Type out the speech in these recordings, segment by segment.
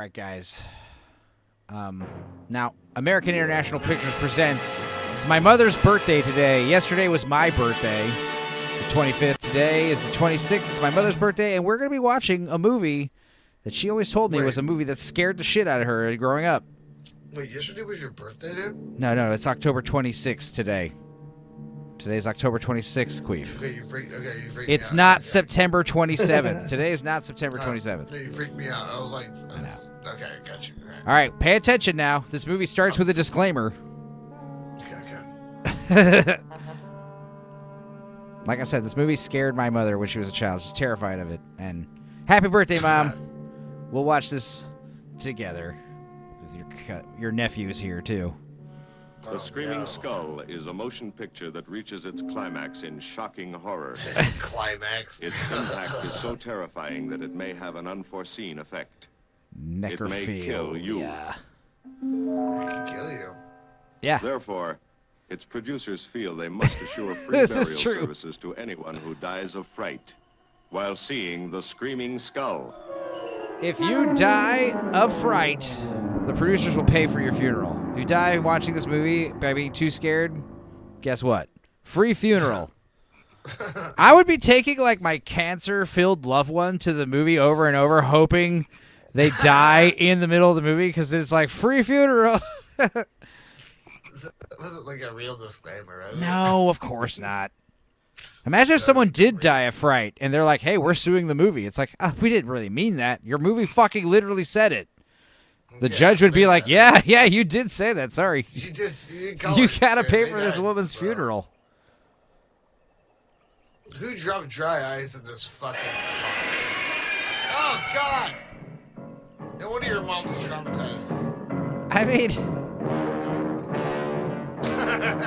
right, guys. Now, American International Pictures presents. It's my mother's birthday today. Yesterday was my birthday, the 25th. Today is the 26th. It's my mother's birthday, and we're going to be watching a movie that she always told me was a movie that scared the shit out of her growing up. Wait, yesterday was your birthday, dude? No, it's October 26th today. Today's October 26th, Queef. Okay, you freaked me out. It's not September 27th. Today is not September 27th. No, you freaked me out. I was like, okay, I got you. All right, pay attention now. This movie starts with a disclaimer. Okay. Like I said, this movie scared my mother when she was a child. She's terrified of it. And happy birthday, Mom. We'll watch this together. With your nephew's here, too. The Screaming Skull is a motion picture that reaches its climax in shocking horror. Climax. Its impact is so terrifying that it may have an unforeseen effect. It may kill you. Yeah. It can kill you. Yeah. Therefore, its producers feel they must assure free This burial is true. services to anyone who dies of fright while seeing The Screaming Skull. If you die of fright, the producers will pay for your funeral. If you die watching this movie by being too scared, guess what? Free funeral. I would be taking like my cancer-filled loved one to the movie over and over, hoping they die in the middle of the movie because it's like free funeral. Was it like a real disclaimer, right? No, of course not. Imagine if someone did die of fright and they're like, hey, we're suing the movie. It's like, we didn't really mean that. Your movie fucking literally said it. The judge would be like, yeah, you did say that. Sorry. You did. You gotta pay for this woman's funeral. Who dropped dry ice in this fucking car? Oh, God! No wonder your mom's traumatized. I mean,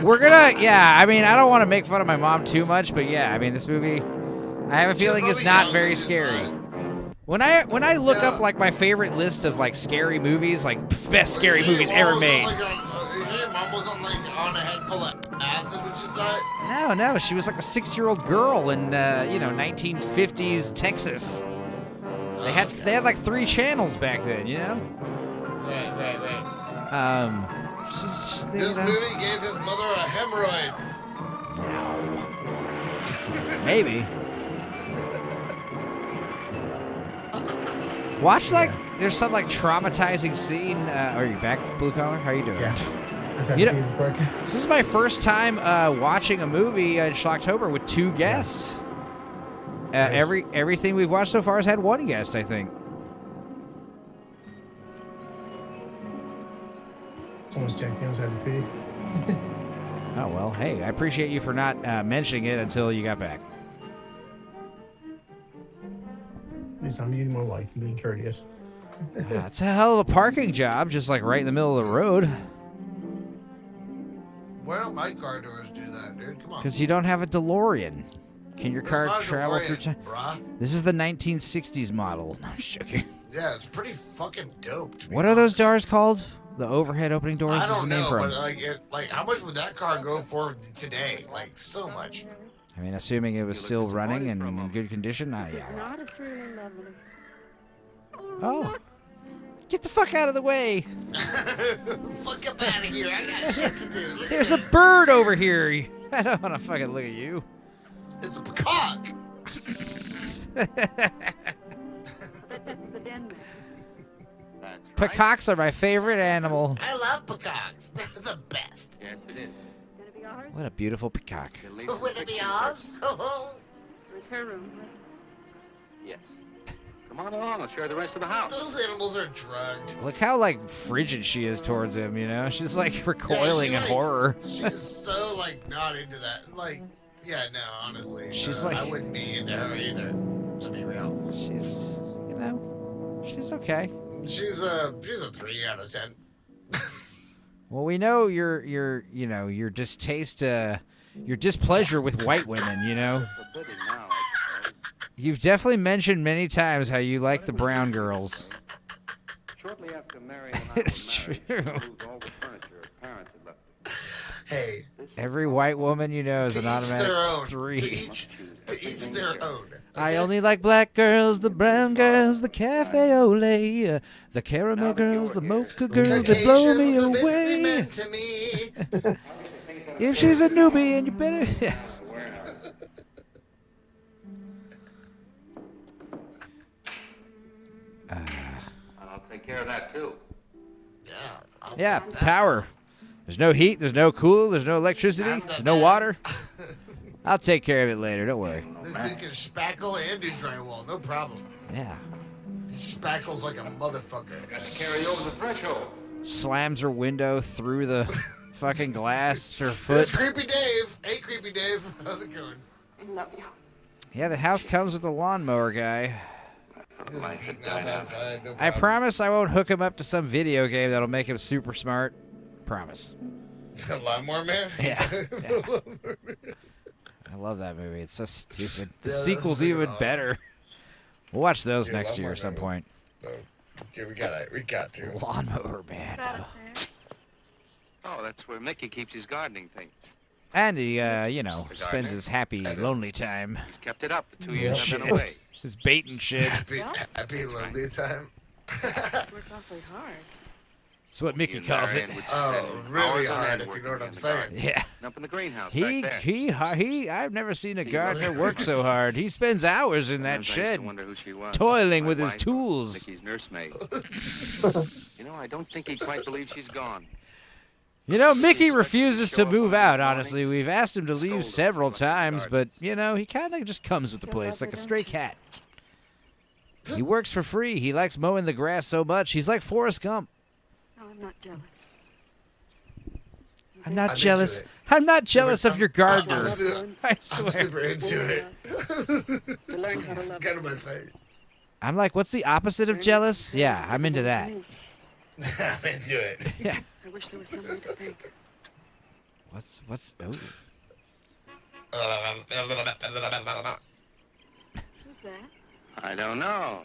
we're gonna, I don't want to make fun of my mom too much, but yeah, I mean, this movie, I have a feeling is not very scary. When I look up like my favorite list of like scary movies, like best scary movies ever made. Your mom was on a head full of acid when she saw it? No, she was like a 6-year-old girl in 1950s Texas. They had like 3 channels back then, you know? Right. This movie gave his mother a hemorrhoid. No. Maybe. Watch there's some like traumatizing scene. Are you back, Blue Collar? How you doing? Yeah. This is my first time watching a movie in Schlocktober with 2 guests. Nice. Everything we've watched so far has had 1 guest, I think. Someone's checked in, had to pee. Oh, well, hey, I appreciate you for not mentioning it until you got back. At least I'm using my wife and being courteous. That's a hell of a parking job, just like right in the middle of the road. Why don't my car doors do that, dude? Come on. Because you don't have a DeLorean. Can your car That's not a travel DeLorean, through time? Bruh. This is the 1960s model. No, I'm just joking. Yeah, it's pretty fucking dope. To be What are those honest. doors called? The overhead opening doors? I Where's don't the name know, from? but how much would that car go for today? Like so much. I mean, assuming it was still running and in good condition. Yeah. Not as really lovely. Oh, get the fuck out of the way! Fuck up out of here! I got shit to do. Look There's at a this. bird over here. I don't want to fucking look at you. It's a peacock. The Denver. Peacocks are my favorite animal. I love peacocks. They're the best. Yes, it is. Gonna be ours? What a beautiful peacock. Will it be ours? It was her room, wasn't Yes. Come on along, I'll show you the rest of the house. Those animals are drugged. Look how like frigid she is towards him. You know, she's like recoiling in horror. She's so not into that. No, honestly, She's I wouldn't be into her either. To be real, she's she's okay. she's a 3 out of 10. Well, we know your distaste, your displeasure with white women. You know, Forbidding now, I'd say. you've definitely mentioned many times how you like the brown girls. Shortly after Mary and I It's were married, true. we moved all the furniture her parents had left us. Hey, Every white woman you know is To an each their automatic own. 3. To each their own. I Okay? only like black girls, the brown girls, the cafe au lait, the caramel girls, the mocha girls that blow me Caucasians are basically away. men to me. If she's a newbie and you better... I'll take care of that, too. Yeah. I'll Yeah, fix that. power. There's no heat, there's no cool, there's no electricity, I'm the there's no man. water. I'll take care of it later, don't worry. This dude can spackle and do drywall, no problem. Yeah. He spackles like a motherfucker. Got to carry you over the threshold. Slams her window through the fucking glass, her It's foot. Creepy Dave. Hey, Creepy Dave. How's it going? I love you. Yeah, the house comes with a lawnmower guy. He's Life beating had off died out. outside, no I problem. promise I won't hook him up to some video game that'll make him super smart. Promise. Lawnmower Man? Yeah. I love that movie. It's so stupid. The Yeah, that's sequel's freaking even awesome. better. We'll watch those Dude, next year Lawnmower at some Man point. Dude, we got to. Lawnmower Man. Got it there. Oh, that's where Mickey keeps his gardening things. And he, spends his happy, lonely time. He's kept it up the 2 years I've been Shit. away. His baiting shit. Happy lonely time. Work awfully hard. That's what Mickey calls it. Oh, really hard, if you know what I'm saying. Yeah. Up in the greenhouse He, back there. he, I've never seen a gardener work so hard. He spends hours in that Sometimes I used shed, to wonder who she was. toiling My with his wife or tools. Mickey's nursemaid. I don't think he quite believes she's gone. You know, Mickey refuses to move out, honestly. We've asked him to leave several times, but, he kind of just comes with the place like a stray cat. He works for free. He likes mowing the grass so much. He's like Forrest Gump. No, I'm not jealous. I'm not I'm jealous. into it. I'm not jealous of your gardener. I'm I I'm swear. super into it. To learn how to love Kind of my thing. I'm like, what's the opposite of jealous? Yeah, I'm into that. I'm into it. Yeah. I wish there was some way to think. What's, oh. Who's that? I don't know.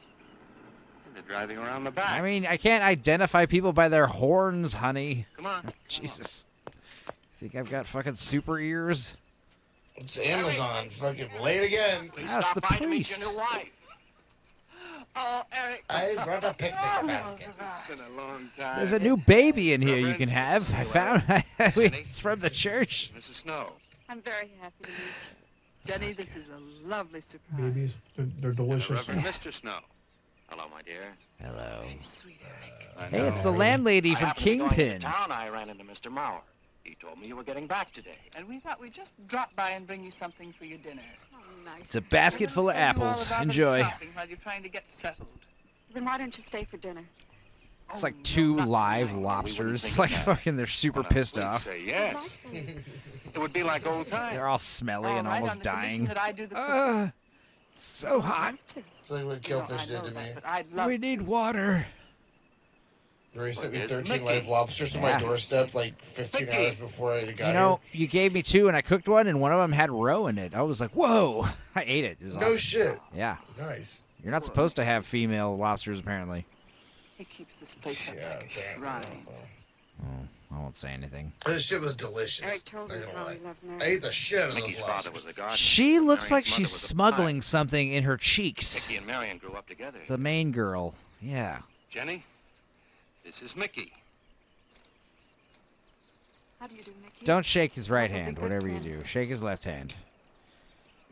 They're driving around the back. I mean, I can't identify people by their horns, honey. Come on. Jesus. Think I've got fucking super ears? It's Amazon. Fucking late again. That's the priest. wife. Oh, Eric. I brought a picnic basket. It's been a long time. There's a new baby in here you can have. I found it's from the church. Mrs. Snow. I'm very happy to meet you. Jenny, this is a lovely surprise. Babies, they're The delicious. Reverend Mr. Snow. Hello, my dear. Hello. Sweet Eric. I Hey, know. it's the landlady I from happened to be going into Kingpin. town, I ran into Mr. Mauer. He told me you were getting back today. And we thought we'd just drop by and bring you something for your dinner. Oh, nice. It's a basket full of We're gonna tell you all apples. about them Enjoy. shopping while you're trying to get settled. Then why don't you stay for dinner? It's Oh, like no, 2 not live tonight. lobsters. think Like that. fucking, they're super Well, pissed please off. Say yes. Yes. It would be like old times. They're all smelly All and right, almost on the condition dying. that I do the It's so hot. It's like what cooking. Killfish No, I did know to me. that, but I'd love We need water. Where he sent me Look, 13 Mickey. live lobsters to my Yeah. doorstep like 15 Mickey. hours before I got You know, here. you gave me 2 and I cooked one, and one of them had roe in it. I was like, whoa. I ate it. It was No awesome. shit. Yeah. Nice. You're not supposed to have female lobsters, apparently. He keeps this place up Yeah, like a okay. shrine. Oh, I won't say anything. This shit was Eric delicious. told Not me gonna how lie. he loved I Mary. ate the shit out of Mickey's those father lobsters. was a gardener. She looks like Marion's mother she's was a smuggling pie. something in her cheeks. Mickey and Marion grew up together. The main girl. Yeah. Jenny, this is Mickey. How do you do, Mickey? Don't shake his right That would be hand, good whatever you friends. do. Shake his left hand.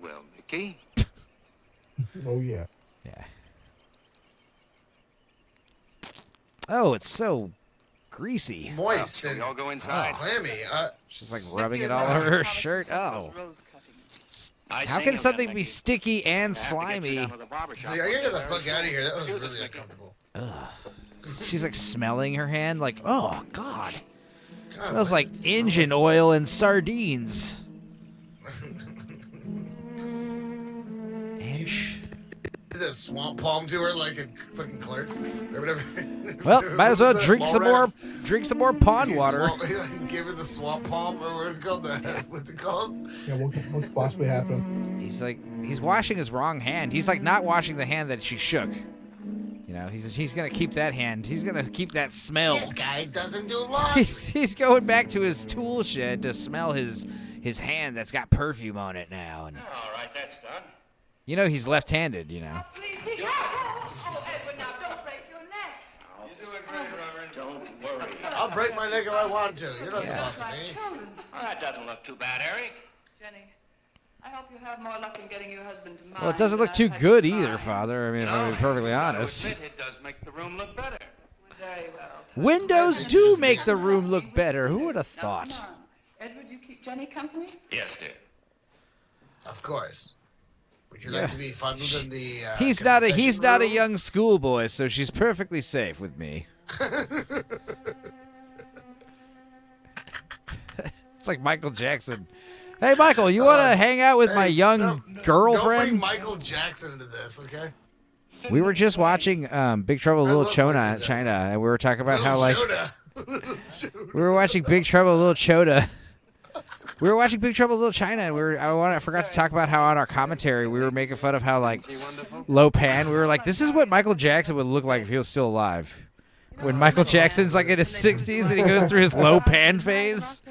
Well, Mickey, Oh yeah. Yeah. Oh, it's so greasy. Moist shall we and all go inside? clammy. She's like rubbing it all over her shirt. Oh. I How sing can of something them, be Mickey. sticky and I have to get you slimy? down to the barber It's shop like, I one gotta get the day fuck very out of here. That was soon. really Excuse us, Mickey. uncomfortable. She's like smelling her hand like, oh, God. God, Smells why like does it smell engine oil and sardines. Inch. Is that swamp palm to her like in fucking Clerks? Or whatever. Well, might as well What was that, drink Mallrats? some more pond He water. He gave her the swamp palm, or what is it called? What's it called? Yeah, what could possibly happen? He's washing his wrong hand. He's like not washing the hand that she shook. You know, he's gonna keep that hand. He's gonna keep that smell. This guy doesn't do laundry. He's going back to his tool shed to smell his hand that's got perfume on it now. And All right, that's done. you know he's left-handed. You know. Please be Oh, Edward, now don't break your neck. You do it great, Reverend. Don't worry. I'll break my neck if I want to. You're not the Yeah. boss of My me. children. Well, that doesn't look too bad, Eric. Jenny, I hope you have more luck in getting your husband to mine. Well, it doesn't than look too I've had good to either, mine. Father. I mean, if I'm being perfectly honest. Admit, it does make the room look better. Very well. Windows do make the room look better. Who would have Now, thought? come on. Edward, you keep Jenny company? Yes, dear. Of course. Would you like to be fondled in the He's not a confession room? young schoolboy, so she's perfectly safe with me. It's like Michael Jackson. Hey, Michael, you want to hang out with my young Don't bring girlfriend? Michael Jackson into this, okay? We were just watching Big Trouble in Little love China, Michael Jackson. and we were talking about Little how like Shona. we were watching Big Trouble in Little China. We were watching Big Trouble in Little China, and I forgot to talk about how on our commentary we were making fun of how like low pan. We were like, this is what Michael Jackson would look like if he was still alive. When Michael Jackson's like in his 60s and he goes through his low pan phase.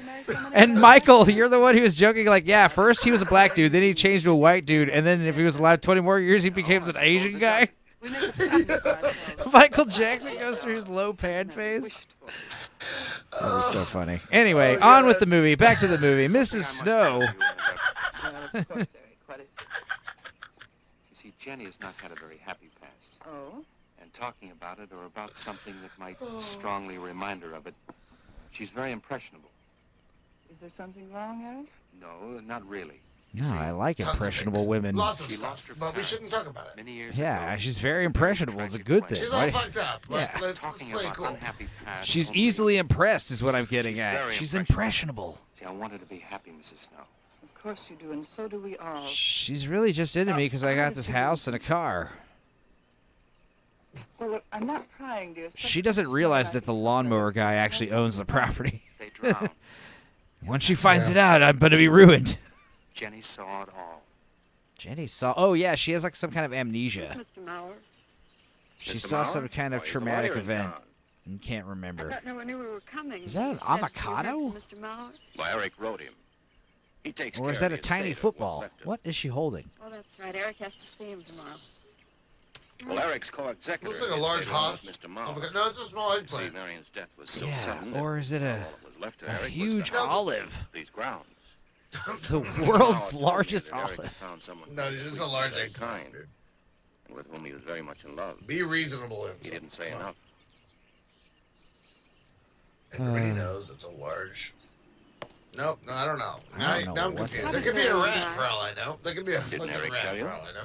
And Michael, you're the one who was joking like, yeah, first he was a black dude, then he changed to a white dude, and then if he was alive 20 more years, he becomes an Asian guy. We make a family for ourselves. Michael Jackson goes through his low pan phase. That was so funny. Anyway, on with the movie. Back to the movie. Mrs. Snow. Well, of course, Eric. What is it? You see, Jenny has not had a very happy past. Oh? And talking about it or about something that might strongly remind her of it, she's very impressionable. Is there something wrong, Eric? No, not really. No, I like Tons of impressionable things. women. Lots of She lost stuff, her but we past shouldn't talk about it. Many years Yeah, ago, she's very impressionable. It's a good thing. She's all Why- fucked up. But Yeah. let's Talking play about cool. unhappy past. She's only- easily impressed is what I'm getting She's at. very She's impressionable. impressionable. See, I want her to be happy, Mrs. Snow. Of course you do, and so do we all. She's really just into me because I got this house and a car. Well, look, I'm not prying, dear. She doesn't realize that the lawnmower guy actually owns the property. They drowned. Once she finds it out, I'm going to be ruined. Jenny saw it all. Jenny saw... Oh, yeah, she has like some kind of amnesia. Mr. Mauer. She Mr. saw Mauer? some kind of Why, he's a traumatic lawyer in event town. and can't I remember. thought no one knew we were coming. Is that an Is you heard avocado? from Mr. Mauer? Well, Eric wrote him. He takes Or care is that of a the tiny estate of football? what's left of it. What is she holding? Oh, that's right. Eric has to see him tomorrow. Well, Eric's co-executor. Looks like a of the large estate along house. with Mr. Mauer. No, it's a small See, eggplant. Marion's death was so Yeah, sudden. or is it all a that was left to Eric was huge to house olive? these grounds. The Mauer world's told me largest that Eric had olive. found someone No, it's just a sweet large and eggplant, kind, dude. and with whom he was very much in love. Be reasonable. He didn't say enough. Everybody knows it's a large. Nope, no, I don't know. I don't know Now I'm what confused. that There could be a is. rat for all I know. There could be a Didn't fucking Eric rat tell you? for all I know.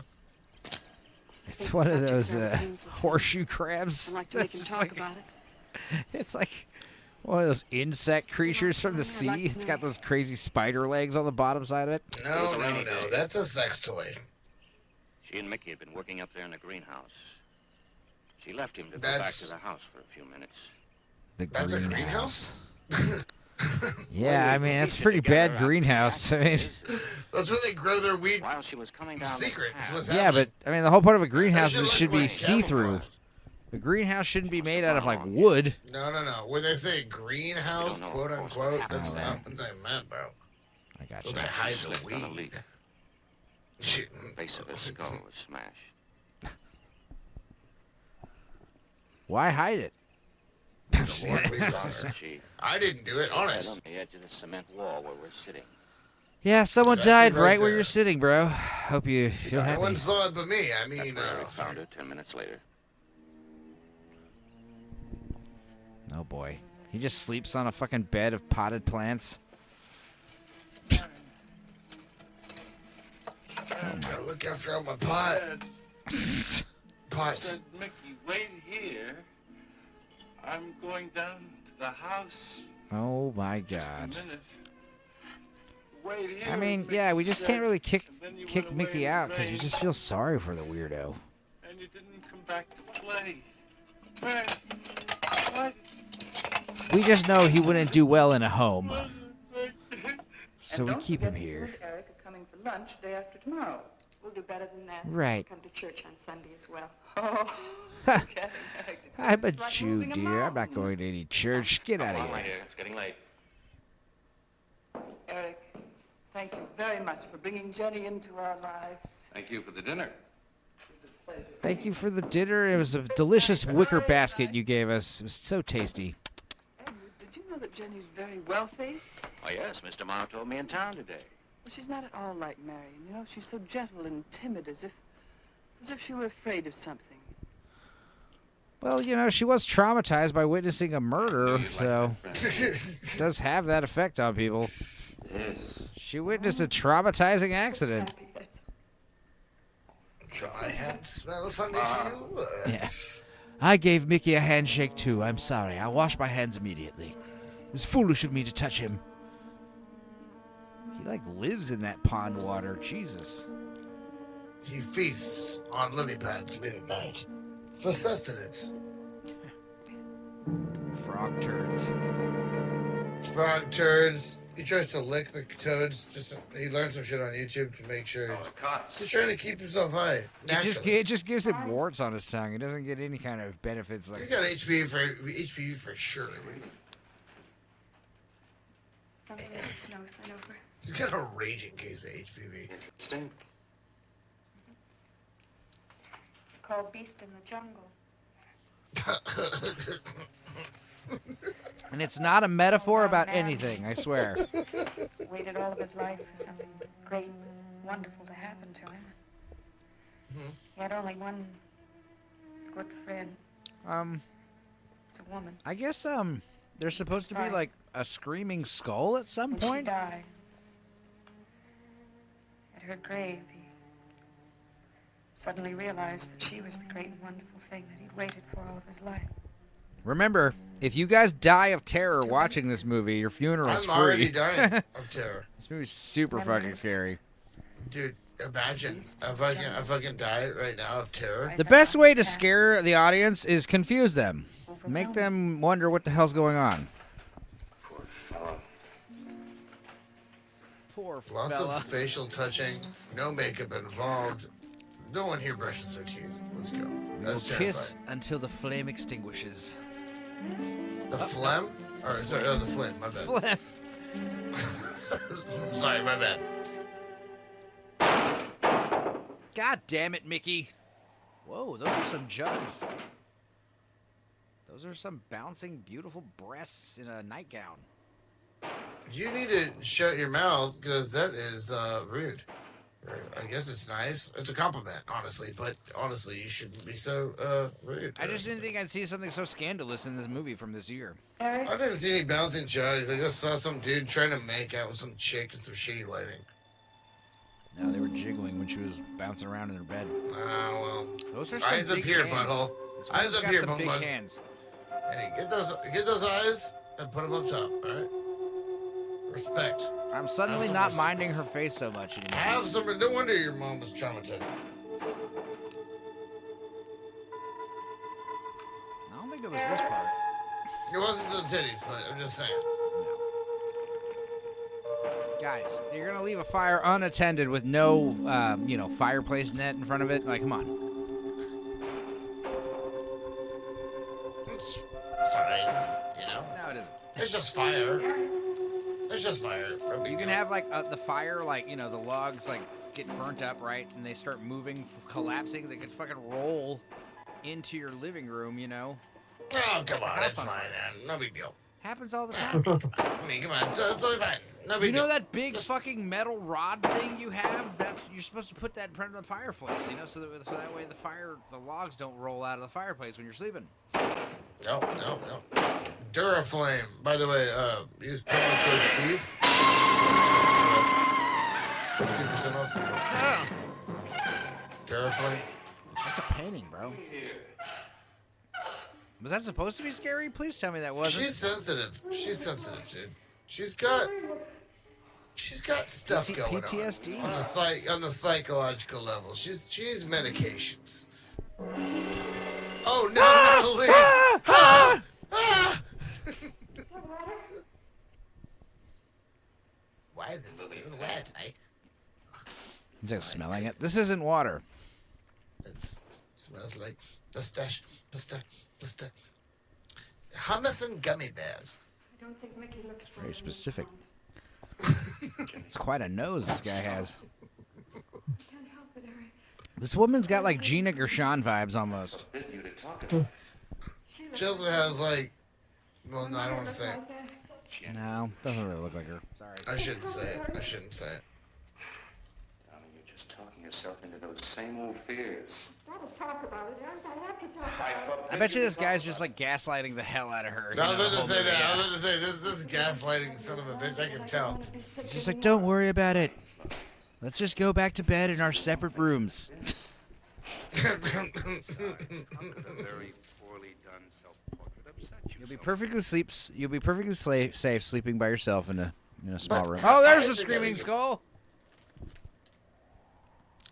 It's one of those horseshoe crabs. I'd like to make him It's talk like- about it. It's like one of those insect creatures from the sea. It's got those crazy spider legs on the bottom side of it. No, that's a sex toy. She and Mickey had been working up there in the greenhouse. She left him to go That's- back to the house for a few minutes. The That's a greenhouse? Yeah, I mean, that's a pretty bad greenhouse. I mean, That's where they grow their weed While she was coming down secret. the Is path, what's yeah, happening. but I mean, the whole point of a greenhouse That is it shit should look be like see-through. camouflage. A greenhouse shouldn't be made out of like wood. No. When they say greenhouse, You don't know, quote of course, unquote, what that's happened. not what they meant, bro. I got So you. they hide the slipped on a weed. leaf. Shit. The base of his skull was smashed. Why hide it? The Lord weed on her. She I didn't do it, sat honest. on the edge of the cement wall where we're sitting. Yeah, someone Exactly died right right where there. you're sitting, bro. Hope you feel No happy. one saw it but me. I That's mean, where Eric found her 10 minutes later. Oh boy, he just sleeps on a fucking bed of potted plants. gotta look after all my pots. Said, Mickey, wait here. I'm going down to the house Oh my in a God. minute. Wait here. I mean, Mickey yeah, we just can't said, really kick and then you kick went Mickey away out and because we rained, just feel sorry for the weirdo. And you didn't come back to play. Where? What? We just know he wouldn't do well in a home, so And we don't keep forget him that you here. and Eric are coming for lunch day after tomorrow. We'll do better than that. Right. Come to church on Sunday as well. Oh, I'm a Jew, dear. I'm not going to any church. Get out Come of on, my here. dear. It's getting late. Eric, thank you very much for bringing Jenny into our lives. Thank you for the dinner. Thank you for the dinner. It was a delicious wicker basket you gave us. It was so tasty. Edward, did you know that Jenny's very wealthy? Oh, yes, Mr. Morrow told me in town today. Well, she's not at all like Marion. You know, she's so gentle and timid, as if she were afraid of something. Well, you know, she was traumatized by witnessing a murder, so it does have that effect on people. Yes. She witnessed a traumatizing accident. Dry hands smell funny to you. Yeah. I gave Mickey a handshake, too. I'm sorry. I washed my hands immediately. It was foolish of me to touch him. He, lives in that pond water. Jesus. He feasts on lily pads late at night for sustenance. Frog turds. Frog turds. He tries to lick the toads. He learned some shit on YouTube to make sure he's trying to keep himself high. It just gives him warts on his tongue. He doesn't get any kind of benefits like He's got HPV for sure. Something like snow slid over. He's got a raging case of HPV. Interesting. It's called Beast in the Jungle. And it's not a metaphor about anything, I swear. Waited all of his life for something great, wonderful to happen to him. He had only one good friend. It's a woman. I guess there's supposed to be a screaming skull at some When she point. died, at her grave, he suddenly realized that she was the great and wonderful thing that he'd waited for all of his life. Remember, if you guys die of terror watching this movie, your funeral's free. I'm already dying of terror. This movie's super fucking scary. Dude, imagine if I can die right now of terror. The best way to scare the audience is confuse them. Make them wonder what the hell's going on. Poor fella. Lots of facial touching, no makeup involved. No one here brushes their teeth. Let's go. That's We'll terrifying. kiss until the flame extinguishes. The phlegm? Or sorry, no, the flame. My bad. Phlegm. Sorry, my bad. God damn it, Mickey. Whoa, those are some jugs. Those are some bouncing, beautiful breasts in a nightgown. You need to shut your mouth because that is rude. I guess it's nice. It's a compliment, honestly. But honestly, you shouldn't be so rude. I just didn't think I'd see something so scandalous in this movie from this year. I didn't see any bouncing jugs. I just saw some dude trying to make out with some chick in some shitty lighting. No, they were jiggling when she was bouncing around in her bed. Oh, well. Those are some Eyes up big here, hands. butthole. This Eyes one's up got here, some big bum. hands. Hey, get those eyes and put them up top, alright? Respect. I'm suddenly some not respect. minding her face so much anymore. Have some. No wonder your mom was traumatized. I don't think it was this part. It wasn't the titties, but I'm just saying. Guys, you're gonna leave a fire unattended with no, fireplace net in front of it? Like, come on. It's fine, you know? No, it isn't. It's just fire. It's just fire. No big You can deal. have, the fire, the logs, get burnt up, right? And they start moving, collapsing. They can fucking roll into your living room, you know? Oh, come on. House It's on fine, fire. man. No big deal. Happens all the time. I mean, come on. It's totally fine. No big You know deal. that big fucking metal rod thing you have? You're supposed to put that in front of the fireplace, so that way the logs don't roll out of the fireplace when you're sleeping. No. Duraflame. By the way, use promo code KEEF. 15% off. Yeah. Duraflame. It's just a painting, bro. Was that supposed to be scary? Please tell me that wasn't. She's sensitive, dude. She's got stuff going PTSD. on the psychological level. She needs medications. Oh no, not Why is it still wet? He's like smelling it. This isn't water. It smells like pistache. Hummus and gummy bears. I don't think Mickey looks for Very specific. It's quite a nose this guy has. I can't help it, Eric. This woman's got like Gina Gershon vibes almost. She also has like, well, no, I don't want to say it. No, doesn't really look like her. Sorry. I shouldn't say it. Darling, you're just talking yourself into those same old fears. Gotta talk about it, Eric. I have to talk about it. I bet you this guy's just like gaslighting the hell out of her. I was about to say that. I was about to say this is gaslighting son of a bitch. I can tell. She's like, don't worry about it. Let's just go back to bed in our separate rooms. You'll be perfectly safe sleeping by yourself in a small room. Oh, there's the screaming skull.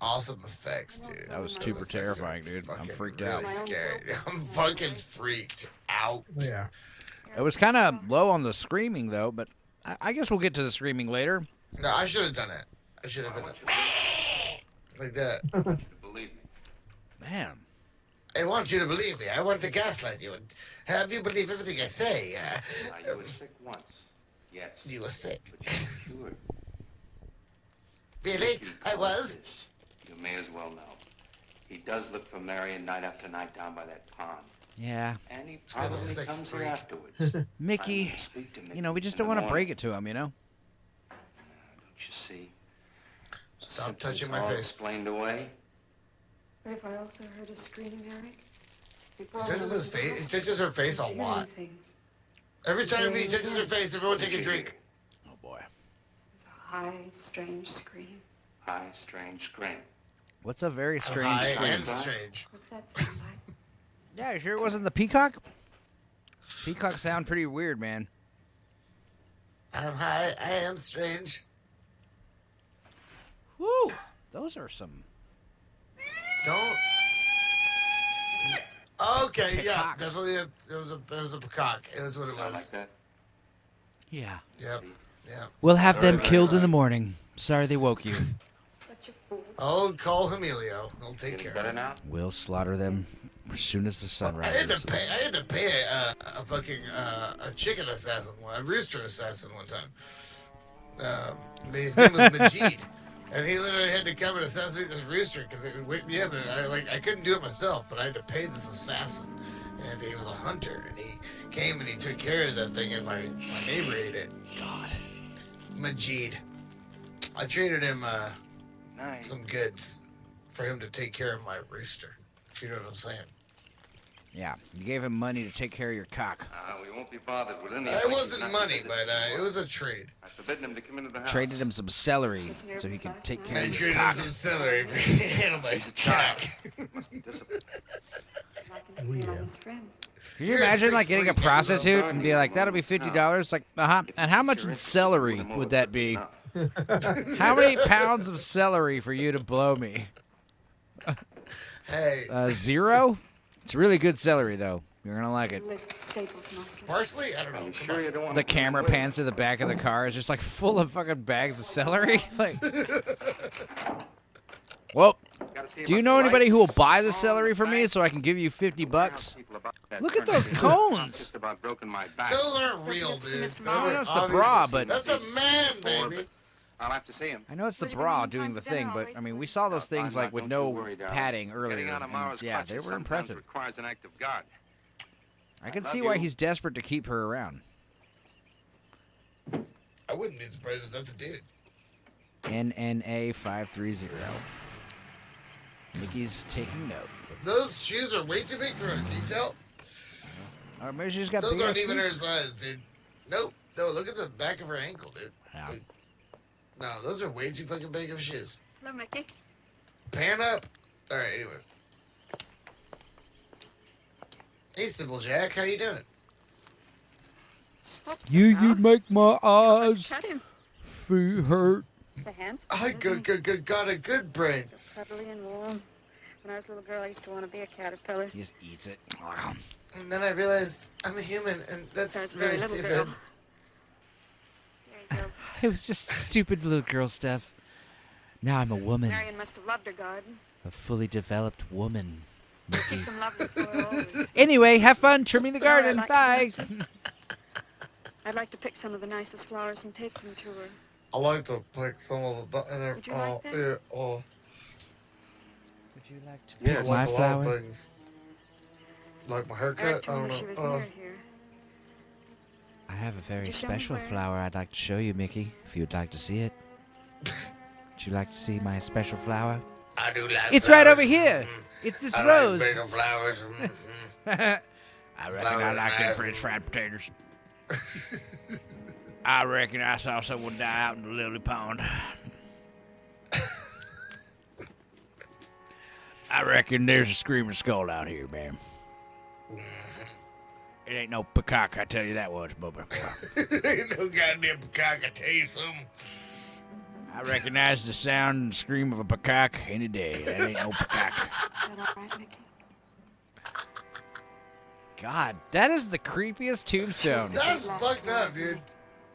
Awesome effects, dude. That was super terrifying, dude. I'm freaked out. Really scary. I'm fucking freaked out. Yeah. It was kind of low on the screaming though, but I guess we'll get to the screaming later. No, I should have done it. I should have been like that. Man. I want you to believe me. I want to gaslight you and have you believe everything I say. You were sick once. Yes. You were sick. But you're cured. Really? I was? You may as well know. He does look for Marion night after night down by that pond. Yeah. And he 'cause I'm a probably sick comes freak. here afterwards. Mickey, you know, we just don't want to break it to him, you know? Don't you see? Stop touching my All face. explained away. But if I also heard a scream, Eric? He touches his face. He touches her face a lot. Every time he touches her face, everyone take a drink. Oh boy. It's a high, strange scream. High, strange scream. What's a very strange High scream? and strange. What's that sound like? Yeah, you sure it wasn't the peacock? Peacocks sound pretty weird, man. I'm high. I am strange. Woo! Those are some... Don't. Okay, yeah, Peacocks. definitely. There was a peacock. It was what it Sound was. like that? Yeah. Yep. Yeah. We'll have them Very killed in nice. the morning. Sorry they woke you. Such a fool. I'll call Emilio. He'll take Getting care better of it. now? We'll slaughter them as soon as the sun I had rises. to pay a fucking a chicken assassin, a rooster assassin one time. His name was Majid, and he literally had to come and assassinate this rooster because it would wake me up. And I couldn't do it myself, but I had to pay this assassin, and he was a hunter, and he came and he took care of that thing, and my neighbor ate it. God. Majid, I traded him Nice. some goods for him to take care of my rooster. If you know what I'm saying. Yeah, you gave him money to take care of your cock. We won't be bothered with any. It wasn't money, but it was a trade. I've forbidden him to come into the house. Traded him some celery so he could take care I of your traded him cock. some celery for handle my cock. Discipline. Like an honest friend. Can you You're a imagine sick like getting a freak, prostitute Angelo. and be like, that'll be $50? Like, and how much in celery would that be? How many pounds of celery for you to blow me? Hey, 0? It's really good celery though. You're gonna like it. List staples mostly. parsley? I don't know. You Come sure on. you don't want The to come camera with? pans to the back of the car. It's just like full of fucking bags of celery. Like, well, Gotta see do you about know the anybody lights. who will buy the celery for me so I can give you $50? People about that Look at country. those cones. Just about broken my back. Those aren't real, dude. Oh, Those are that's the obviously- bra, but- that's a man, baby. I'll have to see him. I know it's the Would you come bra home doing time the for thing, dinner? but I'll wait I mean, for we you. saw those I'll things find like out. with Don't no you worry, darling. padding earlier. Getting out of and Mara's yeah, they clutches were sometimes impressive. requires an act of God. I can love see why you. he's desperate to keep her around. I wouldn't be surprised if that's a dude. NNA 530. Mickey's taking note. Those shoes are way too big for her. Can you tell? Or maybe she's got Those big aren't ass even feet. her size, dude. Nope. No, look at the back of her ankle, dude. Yeah. No, those are way too fucking big of shoes. Hello, Mickey. Pan up. All right. Anyway. Hey, Sybil Jack, how you doing? You make my eyes Cut him. feel hurt. The hand. I got a good brain. So cuddly and warm. When I was a little girl, I used to want to be a caterpillar. He just eats it. And then I realized I'm a human, and that's Sounds really very little stupid. girl. There you go. It was just stupid little girl stuff. Now I'm a woman. Marion must have loved her gardens. A fully developed woman. Mickey. Some lovely soil. Anyway, have fun trimming the garden. I'd Bye. I'd like to pick some of the nicest flowers and take them to her. I like to pick some of the. Would you like that? Yeah, Would you like to I pick like my a lot flower? of things. Like my Eric haircut. I told don't me she was know. near here. I have a very Just show me special where. flower I'd like to show you, Mickey, if you would like to see it. Would you like to see my special flower? I do like. It's flowers. right over here. It's this I rose. like special flowers. I reckon Flowers I are like them nice. French fried potatoes. I reckon I saw someone die out in the lily pond. I reckon there's a screaming skull out here, man. It ain't no peacock, I tell you that much, Bubba. Ain't no goddamn peacock, I tell you something. I recognize the sound and scream of a peacock any day. That ain't no peacock. Is that all right, Mickey? God, that is the creepiest tombstone. That's fucked up, dude.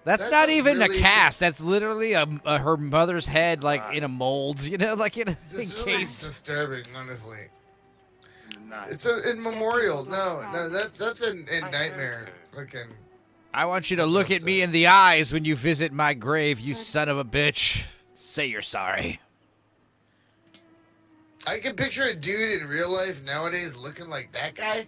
That's that not is even really- a cast. That's literally her mother's head, like in a mold, you know, like in a It's really encased. disturbing, honestly. Nice. It's a in memorial. No, that's in nightmare. Fucking. I want you to look at me in the eyes when you visit my grave, you son of a bitch. Say you're sorry. I can picture a dude in real life nowadays looking like that guy,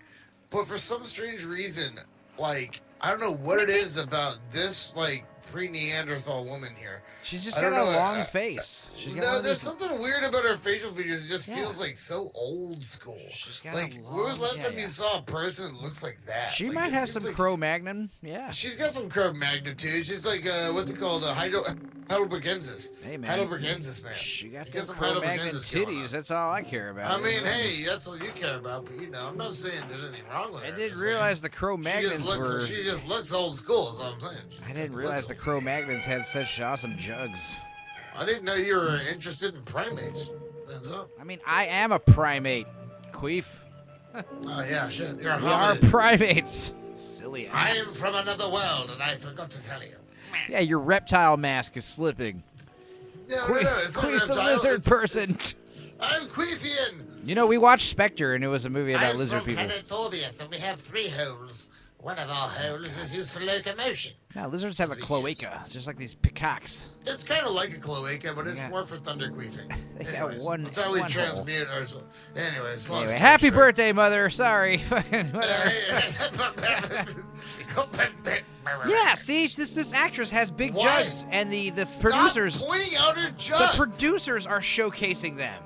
but for some strange reason, like I don't know what it is about this like pre-Neanderthal woman here. She's just I got don't a know, long face. She's got one No, of there's those- something weird about her facial features. It just Yeah. feels like so old school. She's got Like, a when was the last long- time yeah, you yeah. saw a person that looks like that? She Like, might it have seems some like- Cro-Magnon. Yeah. She's got some Cro-Magnon-too. She's like, what's it called? Heidelbergensis. Hey, man. Heidelbergensis, man. She got She those some Cro-Magnon Heidelbergensis going titties. on. That's all I care about. I mean, hey, that's what you care about, but I'm not saying there's anything wrong with her. I I'm didn't just realize the saying, Cro-Magnons were... She just looks old school, is all I'm saying. I didn't realize the Cro-Magnons had such awesome jugs. I didn't know you were interested in primates. That's up. I mean, I am a primate, Queef. Oh, yeah, shit. You're a We are hominid. primates. Silly I ass. am from another world, and I forgot to tell you. Yeah, your reptile mask is slipping. No, it's not Queef's a reptile, lizard it's- person. I'm Queefian. You know, we watched Spectre, and it was a movie about I'm lizard from people. planet Thorbius, and we have 3 holes. One of our holes is used for locomotion. No, lizards have a cloaca. It's just like these peacocks. It's kind of like a cloaca, but it's Yeah. more for thunder queefing. They got Anyways, one- that's how we one hole. transmute ourselves. Anyways, long Anyway, story happy short. birthday, Mother. Sorry. Whatever. Yeah, see, this actress has big Why? jugs, and the Stop producers pointing out her the jugs. producers are showcasing them.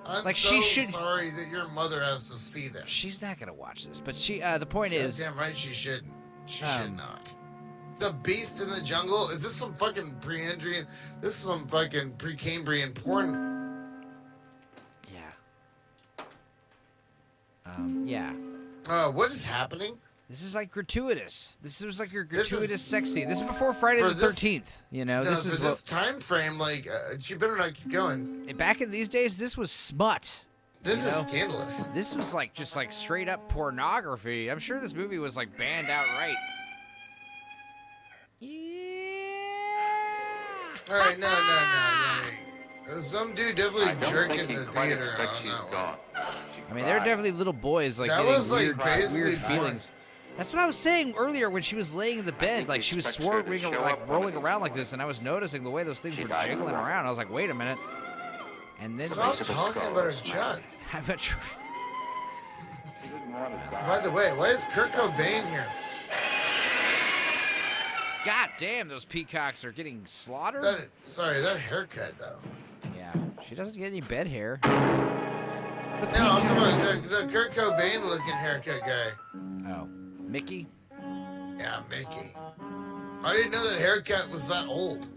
I'm like, so she should- sorry that your mother has to see this. She's not gonna watch this, but she. The point is, Damn right she shouldn't. She Um, should not. The Beast in the Jungle? Is this some fucking pre-Andrian? This is some fucking pre-Cambrian porn. yeah. Yeah. What is happening? This is like gratuitous. This was like your This is- gratuitous sex scene. This is before Friday for the this- 13th. You know, No, this for is this time frame, like, you better not keep going. back in these days. This was smut. This You is know? scandalous. This was like just like straight up pornography. I'm sure this movie was like banned outright. All right, no. Some dude definitely I don't jerked think in he the quite theater expects on she's that one. gone. She I mean, there are cried. definitely little boys like That getting was, like, weird, basically weird porn. feelings. That's what I was saying earlier when she was laying in the bed, think like he she was expects her to swerving, show like up one rolling of around these like this, and I was noticing the way those things She were died jiggling alone. around. I was like, wait a minute. And then Stop Base of a talking skull about her is smashed. jugs. I'm not sure. She didn't want to die. By the way, why is Kurt Cobain here? God damn, those peacocks are getting slaughtered. That haircut, though. Yeah, she doesn't get any bed hair. No, I'm talking about the Kurt Cobain looking haircut guy. Oh, Mickey. Yeah, Mickey. I didn't know that haircut was that old.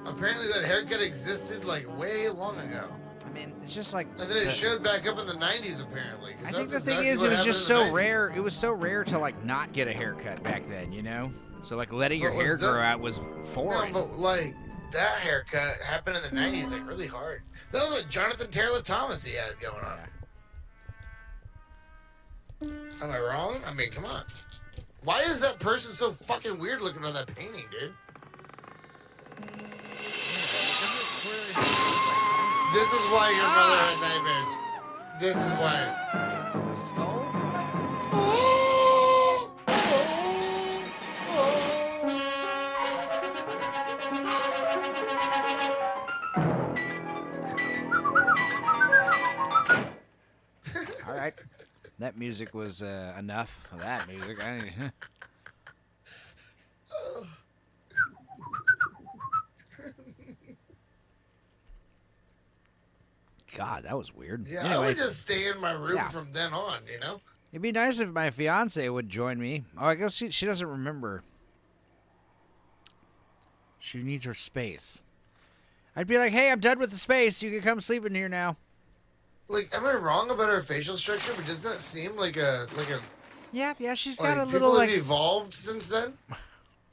Apparently that haircut existed like way long ago. I mean, it's just like. And then it showed back up in the 90s apparently. 'cause I think that's the thing exactly is, what it was happened just in the so 90s. rare. It was so rare to like not get a haircut back then, you know. So like letting your But was hair that- grow out was foreign. No, but like that haircut happened in the 90s like really hard. That was like Jonathan Taylor Thomas he had going on. Am I wrong? I mean, come on. Why is that person so fucking weird looking on that painting, dude? This is why your mother had nightmares. This is why. Skull? All right. That music was enough of that music. God, that was weird. Yeah, anyway, I would just stay in my room from then on, you know? It'd be nice if my fiance would join me. Oh, I guess she doesn't remember. She needs her space. I'd be like, hey, I'm done with the space. You can come sleep in here now. Like, am I wrong about her facial structure? But doesn't that seem like a Yeah, she's like got a little people like have evolved since then?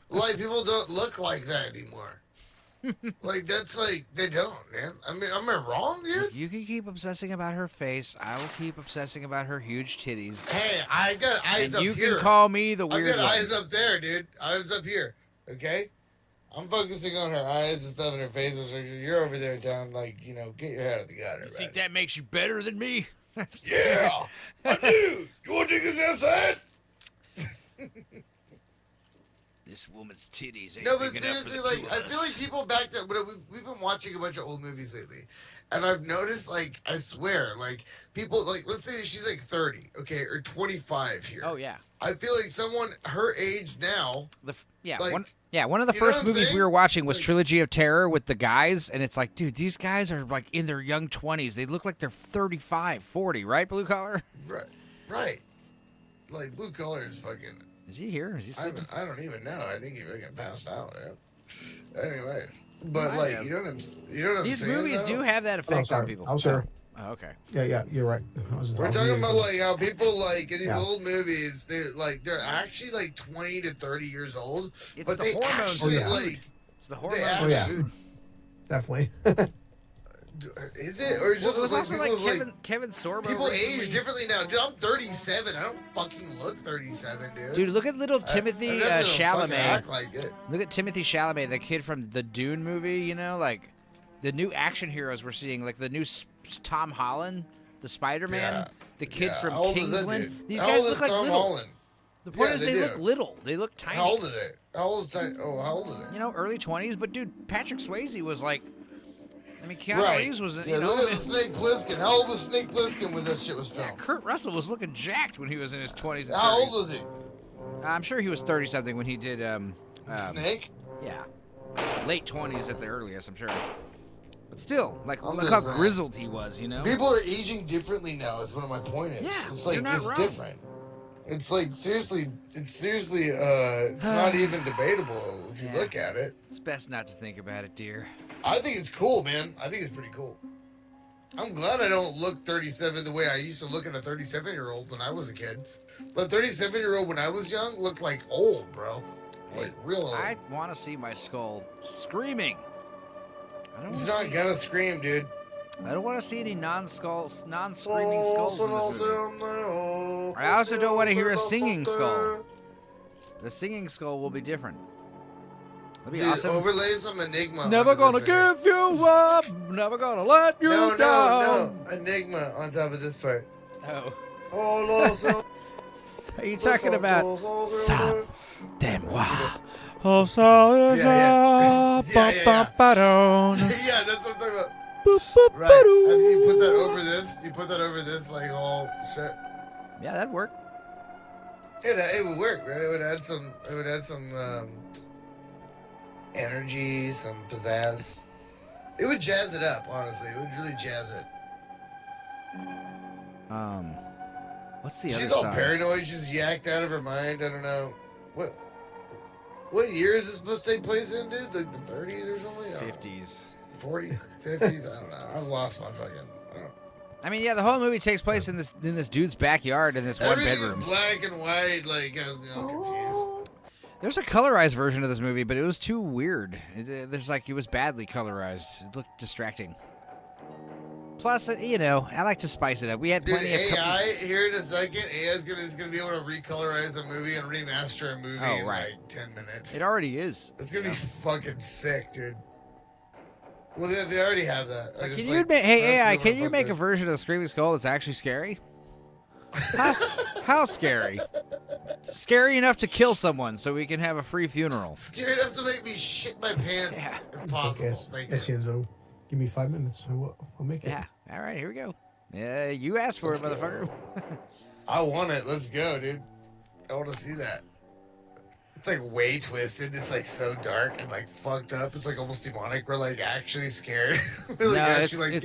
Like people don't look like that anymore. Like that's like they don't, man. I mean, am I wrong, dude? You can keep obsessing about her face. I will keep obsessing about her huge titties. Hey, I got eyes and up you here. can call me the weird I got one. eyes up there, dude. Eyes up here. Okay? I'm focusing on her eyes and stuff in her facial structure. You're over there down, like, you know, get your head out of the gutter, You think that makes you better than me? Yeah, I do. You want to take this outside? This woman's titties ain't No, but big enough seriously, for the like, two I of feel us. like people back then, we've been watching a bunch of old movies lately, and I've noticed, like, I swear, like, people, like, let's say she's like 30, okay, or 25 here. Oh, yeah. I feel like someone her age now. One of the first movies we were watching was Trilogy of Terror with the guys, and it's like, dude, these guys are like in their young 20s. They look like they're 35, 40, right, Blue Collar? Right. Like, Blue Collar is fucking. Is he here? Is he sleeping? I don't even know. I think he fucking passed out. Yeah. Anyways, but like, you know what I'm saying? These movies do have that effect on people. I was here. Oh, okay. Yeah, you're right. We're talking about like how people like in these old movies, they're actually like 20 to 30 years old, but they actually like. It's the hormones. Definitely. Is it or is it was like also people like Kevin Sorbo? People age differently now. Dude, I'm 37. I don't fucking look 37, dude. Dude, look at little Timothy Chalamet. Act like it. Look at Timothy Chalamet, the kid from the Dune movie. You know, like the new action heroes we're seeing, like the new Tom Holland, the Spider-Man, the kid from Kingsland. These guys look like Tom little. Holland? The point is, they look little. They look tiny. How old are they? How old are they? You know, early 20s. But dude, Patrick Swayze was like. I mean, Keanu Reeves was, look at Snake Plissken. How old was Snake Plissken when that shit was filmed? Yeah, Kurt Russell was looking jacked when he was in his 20s and 30s. How old was he? I'm sure he was 30-something when he did... Snake? Yeah. Late 20s at the earliest, I'm sure. But still, like, look how grizzled he was, you know? People are aging differently now, is what my point is. Yeah, it's like, it's wrong. different. It's like, seriously, it's not even debatable if you look at it. It's best not to think about it, dear. I think it's cool, man. I think it's pretty cool. I'm glad I don't look 37 the way I used to look at a 37-year-old when I was a kid. The 37-year-old when I was young looked like old, bro. Like real old. I want to see my skull screaming. He's not gonna scream, dude. I don't want to see any non-screaming skulls in this movie. I also don't want to hear a singing skull. The singing skull will be different. That'd be awesome. Overlay some Enigma. Never gonna give you up. Never gonna let you down. No. Enigma on top of this part. Oh. Are you talking about Sam Demois? Oh, sorry. Yeah, that's what I'm talking about. Right. And you put that over this. You put that over this, like all shit. Yeah, that'd work. It would work, right? It would add some energy, some pizzazz. It would jazz it up, honestly. It would really jazz it. What's the She's other all side? paranoid. She's yacked out of her mind. I don't know. What year is this supposed to take place in, dude? Like the 30s or something? 50s. 40s? 50s? I don't know. I've lost my fucking... I mean, yeah, the whole movie takes place in this dude's backyard in this one bedroom. Everything's black and white, like, has me all confused. There's a colorized version of this movie, but it was too weird. It was badly colorized. It looked distracting. Plus, you know, I like to spice it up. We had plenty of AI here in a second. AI is gonna be able to recolorize a movie and remaster a movie in like 10 minutes. It already is. It's gonna be fucking sick, dude. Well, they already have that. So hey AI, can you make a version of Screaming Skull that's actually scary? How scary? Scary enough to kill someone so we can have a free funeral. Scary enough to make me shit my pants if possible. Thank you. Enzo, give me 5 minutes. I'll make it. Yeah. All right, here we go. Yeah, you asked for it, motherfucker. I want it. Let's go, dude. I want to see that. It's like way twisted. It's like so dark and like fucked up. It's like almost demonic. We're like actually scared. We're like actually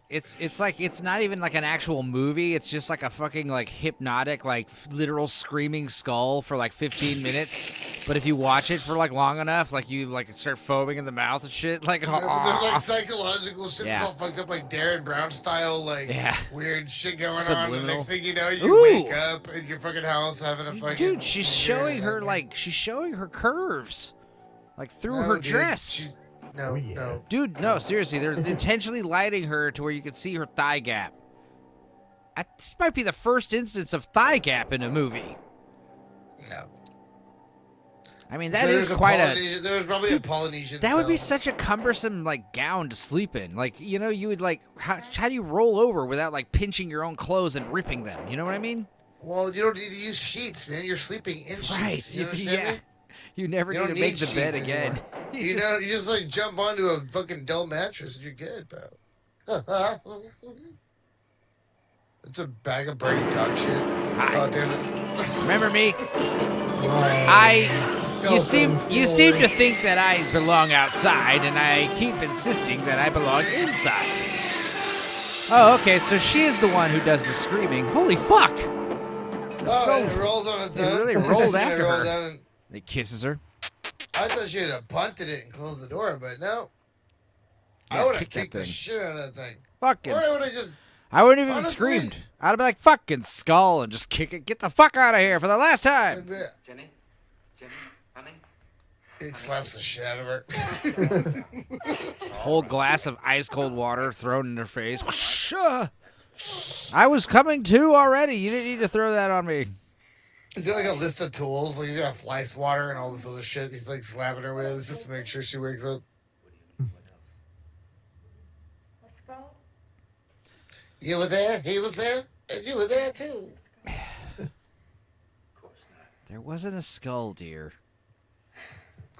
it's like it's not even like an actual movie. It's just like a fucking like hypnotic, like literal screaming skull for like 15 minutes. But if you watch it for like long enough, like you like start foaming in the mouth and shit. Like but there's like psychological shit that's all fucked up, like Darren Brown style, like weird shit going on. And next thing you know, you wake up in your fucking house having a fucking dude. She's showing her her curves, like through her dress. No. Dude, no, seriously, they're intentionally lighting her to where you can see her thigh gap. This might be the first instance of thigh gap in a movie. No. I mean, that is quite There's probably a Polynesian. That would be such a cumbersome like gown to sleep in. Like, you know, you would like how do you roll over without like pinching your own clothes and ripping them? You know what I mean? Well, you don't need to use sheets, man. You're sleeping in sheets. Right. You understand me? You never need to make the bed again. You just like jump onto a fucking dull mattress and you're good, bro. It's a bag of burning dog shit. Hi. Oh, damn it. Remember me? You seem to think that I belong outside, and I keep insisting that I belong inside. Oh, okay, so she's the one who does the screaming. Holy fuck! It rolls on its own. It really rolled after her. It kisses her. I thought she had punted it and closed the door, but no. I would have kicked the shit out of that thing. Fucking. Or I would have just. I wouldn't even have screamed. I'd have been like, fucking skull, and just kick it. Get the fuck out of here for the last time. Jenny, honey. He slaps the shit out of her. Whole glass of ice cold water thrown in her face. I was coming to already. You didn't need to throw that on me. Is there like a list of tools? Like he's got fly swatter and all this other shit he's like slapping her with just to make sure she wakes up. You were there, he was there, and you were there too. There wasn't a skull, dear.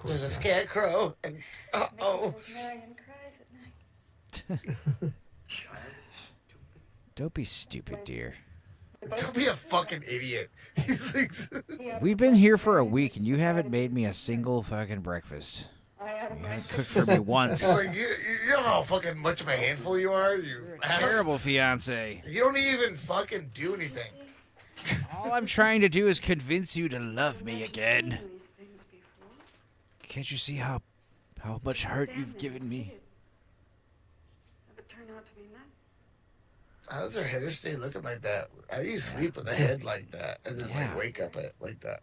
There's a scarecrow, and Don't be stupid, dear. Don't be a fucking idiot. We've been here for a week, and you haven't made me a single fucking breakfast. You haven't cooked for me once. It's like, you know how fucking much of a handful you are? You're a terrible fiance. You don't even fucking do anything. All I'm trying to do is convince you to love me again. Can't you see how much hurt you've given me? How does her hair stay looking like that? How do you sleep with a head like that and then like wake up like that?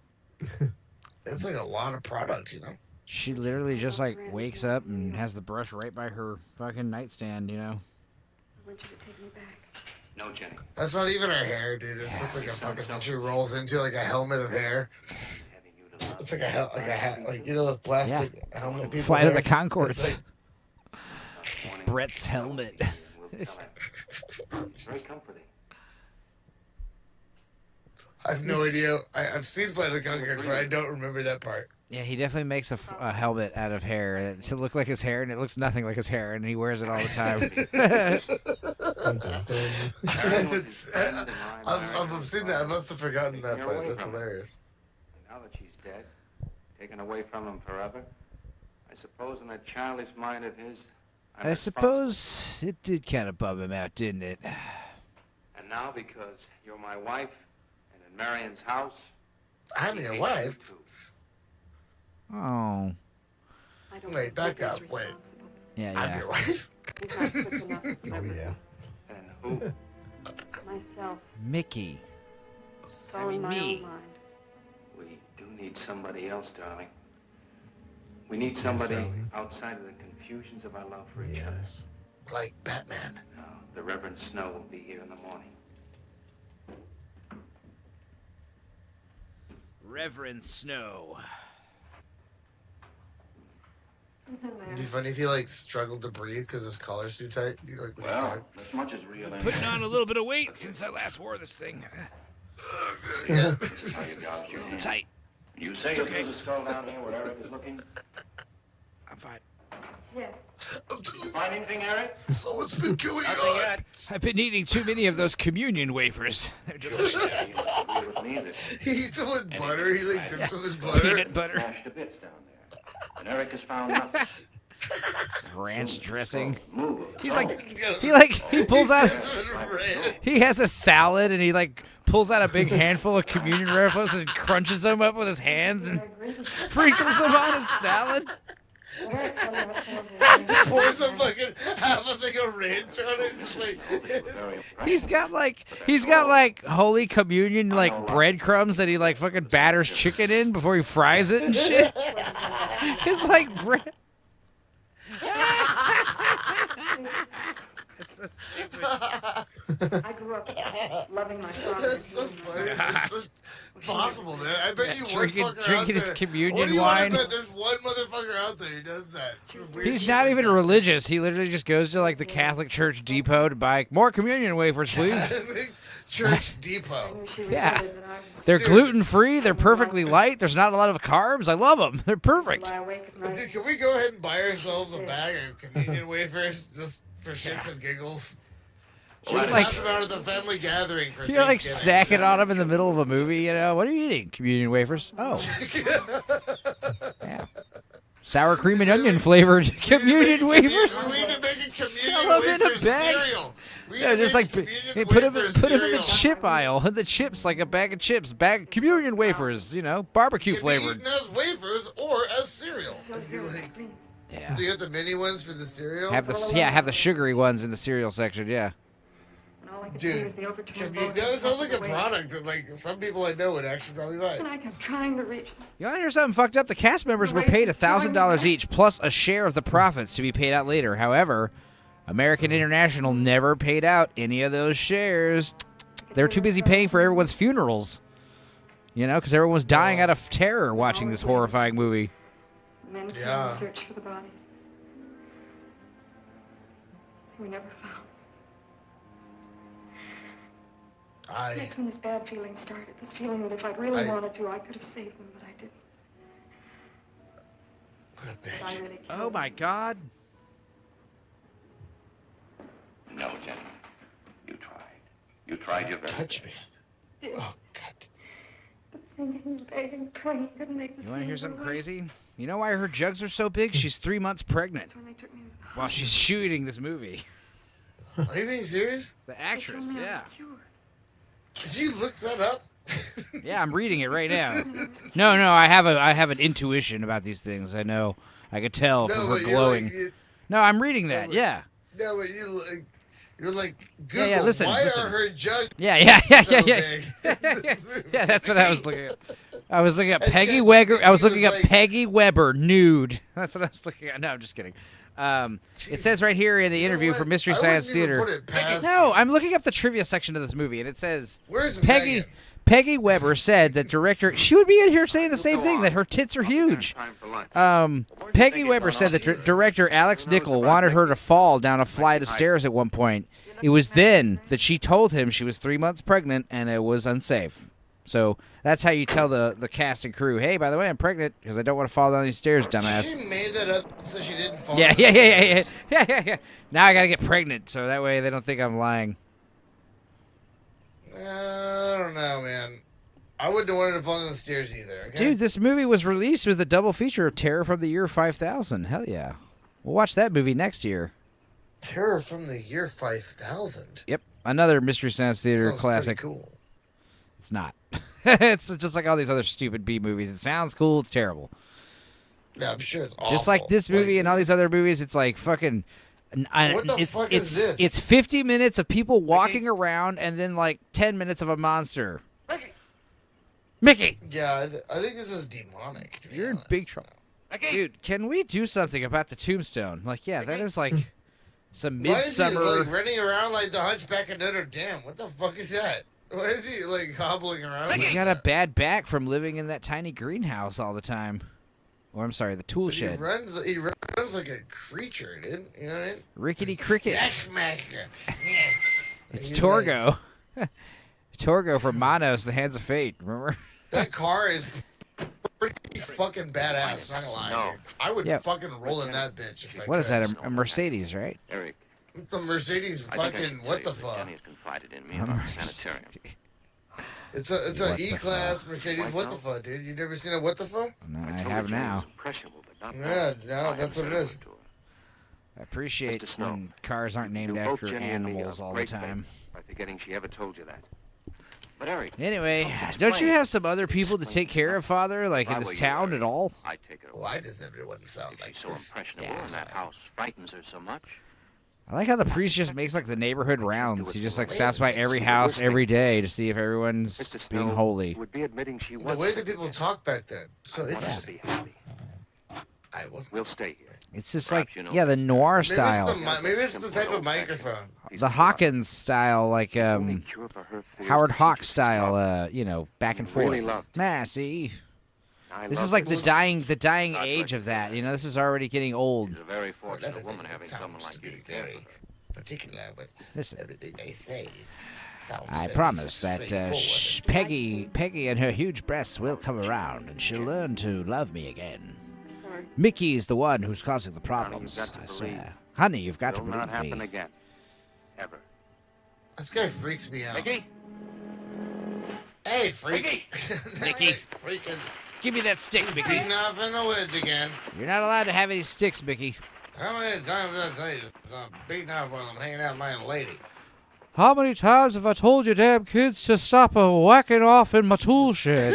It's like a lot of product, you know? She literally just like wakes up and has the brush right by her fucking nightstand, you know? I want you to take me back. No, Jenny. That's not even her hair, dude. It's just like a fucking thing she rolls into, like a helmet of hair. It's like a hat, like, you know those plastic helmet people. Flight of the Conchords. Like... Brett's helmet. Very comforting. I have no idea. I've seen Flight of the Conchords, but I don't remember that part. Yeah, he definitely makes a helmet out of hair to look like his hair, and it looks nothing like his hair, and he wears it all the time. I've seen that. I must have forgotten that part. That's hilarious. Now that she's dead, taken away from him forever, I suppose in that childish mind of his, I suppose it did kind of bum him out, didn't it? And now, because you're my wife, and in Marion's house, I'm your wife. Oh. Wait, back up. Wait. Yeah. I'm your wife. Oh yeah. And who? Myself. Mickey. It's all in my own mind. We do need somebody else, darling. We need somebody outside of the confusions of our love for each other. Like Batman. No, the Reverend Snow will be here in the morning. Reverend Snow. It'd be funny if he like struggled to breathe because his collar's too tight. He, like, when he Well, talked. as much as real anyway. Putting on a little bit of weight since I last wore this thing. Tight. You say you'll put the skull down here where Eric is looking? I'm fine. Yes. Find anything, Eric? So what's been going Nothing on? yet. I've been eating too many of those communion wafers. They're delicious. He must agree with me that He eats them with butter. He like dips them in butter. Peanut butter, smashed to bits down there. And Eric has found nothing. ranch dressing. Move. He's like, he pulls out. He has a salad and he like pulls out a big handful of communion wafers and crunches them up with his hands and sprinkles them on his salad. Pours a fucking half a thing of ranch on it. Just like, He's got like Holy Communion like breadcrumbs that he like fucking batters chicken in before he fries it and shit. It's like bread. I grew up loving my father. that's so funny. That's so possible, man. I bet you one fucker out Drinking his there. communion What do you wine. want to bet? There's one motherfucker out there who does that. Some weird He's shit not like even that. religious. He literally just goes to like the Catholic Church Depot to buy more communion wafers, please. Church Depot. Yeah. They're gluten free. They're perfectly light. There's not a lot of carbs. I love them. They're perfect. Dude, can we go ahead and buy ourselves a bag of communion wafers just for shits and giggles? She's Pass like, them out at the family gathering for you're like Thanksgiving. snacking on them in the middle of a movie. You know, what are you eating? Communion wafers. Oh, yeah. Sour cream and onion flavored communion wafers. We need to make a Sell communion 'em in a wafer bag. cereal. We need Yeah, to just make like communion put them wafer in the cereal. chip aisle. The chips, like a bag of chips, bag communion wafers. You know, barbecue Can be flavored. eaten as wafers or as cereal. And you like, Yeah. do you get the mini ones for the cereal? Have the sugary ones in the cereal section. Yeah. Dude, that sounds like a product that like some people I know would actually probably buy. And I kept trying to reach them. You want to hear something fucked up? The cast members were paid $1,000 each, plus a share of the profits to be paid out later. However, American International never paid out any of those shares. They're too busy paying for everyone's funerals. You know, because everyone was dying out of terror watching this horrifying movie. Men came to search for the bodies. We never found. That's when this bad feeling started. This feeling that if I'd really wanted to, I could have saved them, but I didn't. What a bitch. I really Oh my God. No, gentlemen. You tried. You tried your best. Touch me. Oh, God. thinking, begging, praying, couldn't make this. You want to hear something crazy? You know why her jugs are so big? She's 3 months pregnant When they took me to the while she's shooting this movie. Are you being serious? The actress, yeah. Did you look that up? Yeah, I'm reading it right now. No, I have an intuition about these things. I know. I could tell from her but glowing. Like, No, I'm reading that. Yeah. No, but you're like Google. Yeah, listen, why listen. are her jugs? Yeah. So big? Yeah, that's what I was looking at. I was looking at And Peggy ChatGPT Weber. I was looking at was like- Peggy Weber nude. That's what I was looking at. No, I'm just kidding. It says right here in the interview what? for Mystery I Science wouldn't even Theater. put it past No, I'm looking up the trivia section of this movie, and it says Where's Peggy. Megan? Peggy Weber said that director. She would be in here saying the same thing, that her tits are huge. Peggy Weber said that director Alex Nichol wanted her to fall down a flight of stairs at one point. It was then that she told him she was 3 months pregnant and it was unsafe. So that's how you tell the cast and crew, hey, by the way, I'm pregnant because I don't want to fall down these stairs, dumbass. She made that up so she didn't fall. Yeah. Now I gotta get pregnant so that way they don't think I'm lying. I don't know, man. I wouldn't have wanted to fall down the stairs either. Okay? Dude, this movie was released with a double feature of Terror from the Year 5000. Hell yeah. We'll watch that movie next year. Terror from the Year 5000. Yep. Another Mystery Science Theater Sounds classic. pretty cool. It's not. It's just like all these other stupid B movies. It sounds cool. It's terrible. Yeah, I'm sure it's awful. Just like this movie and all these other movies, it's like fucking. What the fuck is this? It's 50 minutes of people walking around and then like 10 minutes of a monster. Mickey! Yeah, I think this is demonic. To be You're in honest. big trouble. Dude, can we do something about the tombstone? Like, yeah, that is like some Why is he midsummer. like running around like the Hunchback of Notre Dame? What the fuck is that? Why is he like hobbling around? He's like got that? a bad back from living in that tiny greenhouse all the time. Or I'm sorry, the tool But shed. He runs like a creature, dude. You know what I mean? Rickety Cricket. Yes, master. Yes. It's He's Torgo. like, Torgo from Manos, The Hands of Fate. Remember? that car is pretty fucking badass. Not gonna lie, dude. I would fucking roll in that bitch if I could. What is that? A Mercedes, right? Eric. The Mercedes fucking what the fuck? Jenny has confided in me about the sanitarium. It's an E-Class Mercedes. What the fuck, dude? You never seen a what the fuck? No, I have now. Yeah, no, that's what it is. I appreciate when cars aren't named after animals all the time. By forgetting she ever told you that. But Eric. Anyway, don't you have some other people to take care of, Father? Like in this town at all? I take her away. Why does everyone sound like this? So impressionable in that house frightens her so much. I like how the priest just makes like the neighborhood rounds. He just like stops by every house every day to see if everyone's being holy. Would be admitting she The way that people talk back then, so interesting. We'll stay here. It's just like, yeah, the noir style. Maybe it's the type of microphone. The Hawkins style, like Howard Hawks style, you know, back and forth. Massey. This is like the dying age of that. You know, this is already getting old. She's a very fortunate woman having someone like you to care very particular with Listen, everything they say. Sounds I very promise that straightforward. Peggy and her huge breasts will come around, and she'll learn to love me again. Mickey's the one who's causing the problems, I swear. Honey, you've got to Will not believe happen me. again. Ever. This guy freaks me out. Mickey? Hey, freak. Mickey. Freaking Give me that stick, Mickey. beating off in the woods again. You're not allowed to have any sticks, Mickey. How many times did I tell you I'm beating off while I'm hanging out with my lady? How many times have I told you damn kids to stop whacking off in my tool shed?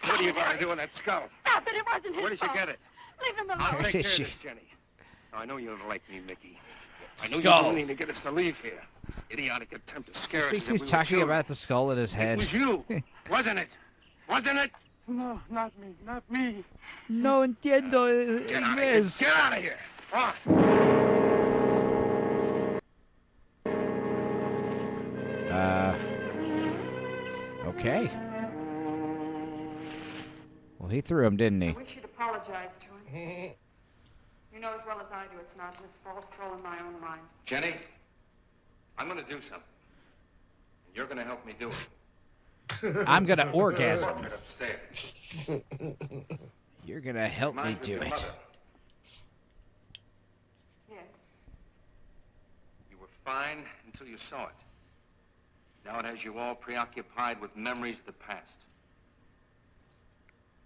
What are you going to do with that skull? Stop it, it wasn't his Where did you fault. get it? Leave him I'll alone. take care of She- this, Jenny. I know you don't like me, Mickey. I know Skull. you're meaning to get us to leave here. This idiotic attempt to scare us. Thinks as if he's we were talking children. about the skull in his It head. was you, wasn't it? Wasn't it? No, not me, not me. No entiendo Get out of here. inglés. Get out of here. On. Okay. Well, he threw him, didn't he? I wish you'd apologize to him. You know as well as I do it's not his fault. It's all in my own mind. Jenny, I'm going to do something. And you're going to help me do it. I'm gonna orgasm. Right upstairs. You're gonna help me Reminds of do your it. mother. Yes. You were fine until you saw it. Now it has you all preoccupied with memories of the past.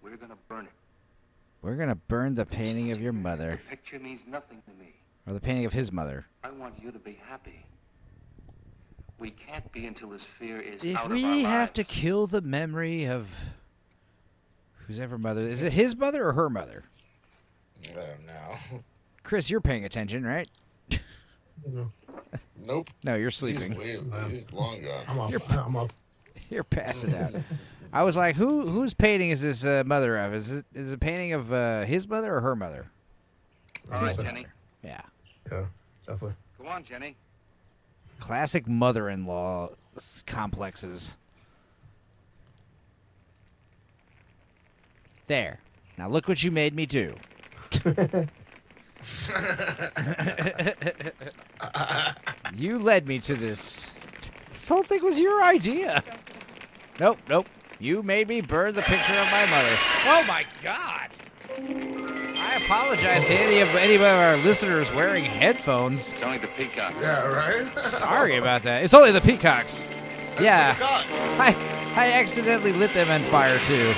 We're going to burn it. We're gonna burn the painting of your The mother, picture means nothing to me. or the painting of his mother. I want you to be happy. We can't be until this fear is If out of our we have lives. to kill the memory of whose ever mother, is it his mother or her mother? I don't know. Chris, you're paying attention, right? Nope. No, you're sleeping. He's long gone. I'm up. I'm up. You're passing out. I was like, whose painting is this mother of? Is it a painting of his mother or her mother? All right, His Jenny. mother. Yeah. Yeah, definitely. Go on, Jenny. Classic mother-in-law complexes. There. Now look what you made me do. You led me to this. This whole thing was your idea. Nope, nope. You made me burn the picture of my mother. Oh my God. I apologize to any of our listeners wearing headphones. It's only the peacock. Yeah, right? Sorry about that. It's only the peacocks. Yeah. The cock. I accidentally lit them on fire too.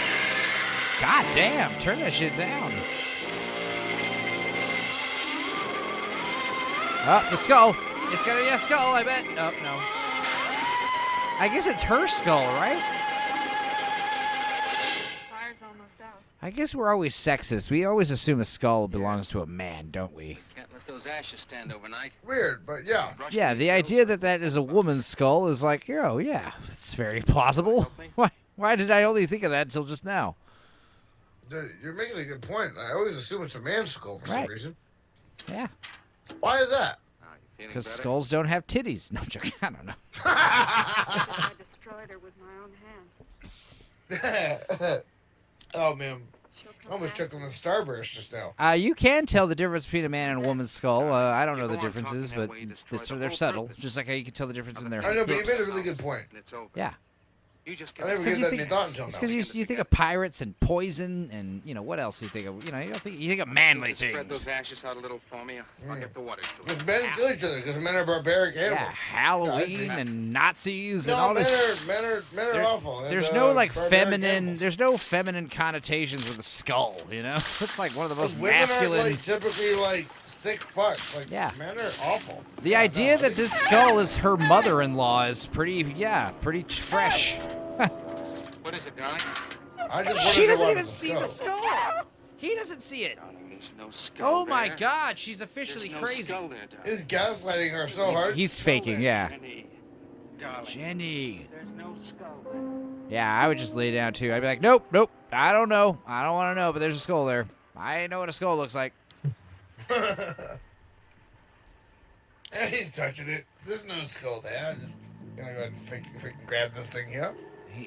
God damn, turn that shit down. Oh, the skull. It's gonna be a skull, I bet. Oh, no. I guess it's her skull, right? Fire's almost out. I guess we're always sexist. We always assume a skull belongs to a man, don't we? Can't let those ashes stand overnight. Weird, but yeah. Yeah, the idea that that is a woman's skull is like, oh, yeah, it's very plausible. Why did I only think of that until just now? You're making a good point. I always assume it's a man's skull for some Right. reason. Yeah, Why is that? because skulls don't have titties. No, I'm joking. I don't know. I destroyed her with my own hands. Oh, man. I almost took on the Starburst just now. You can tell the difference between a man and a woman's skull. I don't know the differences, but they're subtle. Just like how you can tell the difference in their I know, but you hips. made a really good point. Yeah. I never gave that any thought until now. It's because you think of pirates and poison and, you know, what else do you think of? You know, you think of manly things. Spread those ashes out a little for me. I'll get the water to it. Because men kill each other, because men are barbaric animals. Yeah, Halloween and Nazis and No, all men this. are awful. There's no like feminine. There's no feminine connotations with a skull. You know, it's like one of the most women masculine. are like typically like sick fucks. Like men are awful. The idea that this skull is her mother-in-law is pretty fresh. What is it, darling? She doesn't even see the skull. He doesn't see it. There's no skull Oh my there. God, she's officially There's no crazy. skull there, darling. Is gaslighting her so hard? He's faking, yeah. Darling. Jenny. There's no skull there. Yeah, I would just lay down too. I'd be like, nope, I don't know. I don't want to know, but there's a skull there. I know what a skull looks like. And he's touching it. There's no skull there. I'm just gonna go ahead and freaking grab this thing here.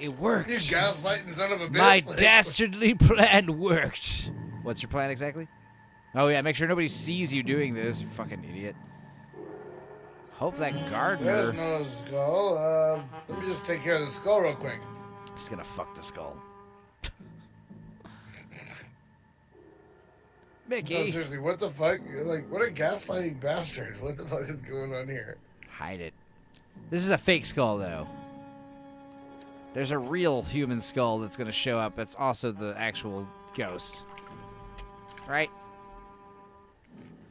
It worked. You gaslighting son of a bitch. My Like, dastardly plan worked. What's your plan exactly? Oh yeah, make sure nobody sees you doing this, you fucking idiot. Hope that gardener. There's no skull. Let me just take care of the skull real quick. He's gonna fuck the skull. Mickey. No, seriously, what the fuck? You're like, what a gaslighting bastard. What the fuck is going on here? Hide it. This is a fake skull, though. There's a real human skull that's gonna show up. That's also the actual ghost. Right?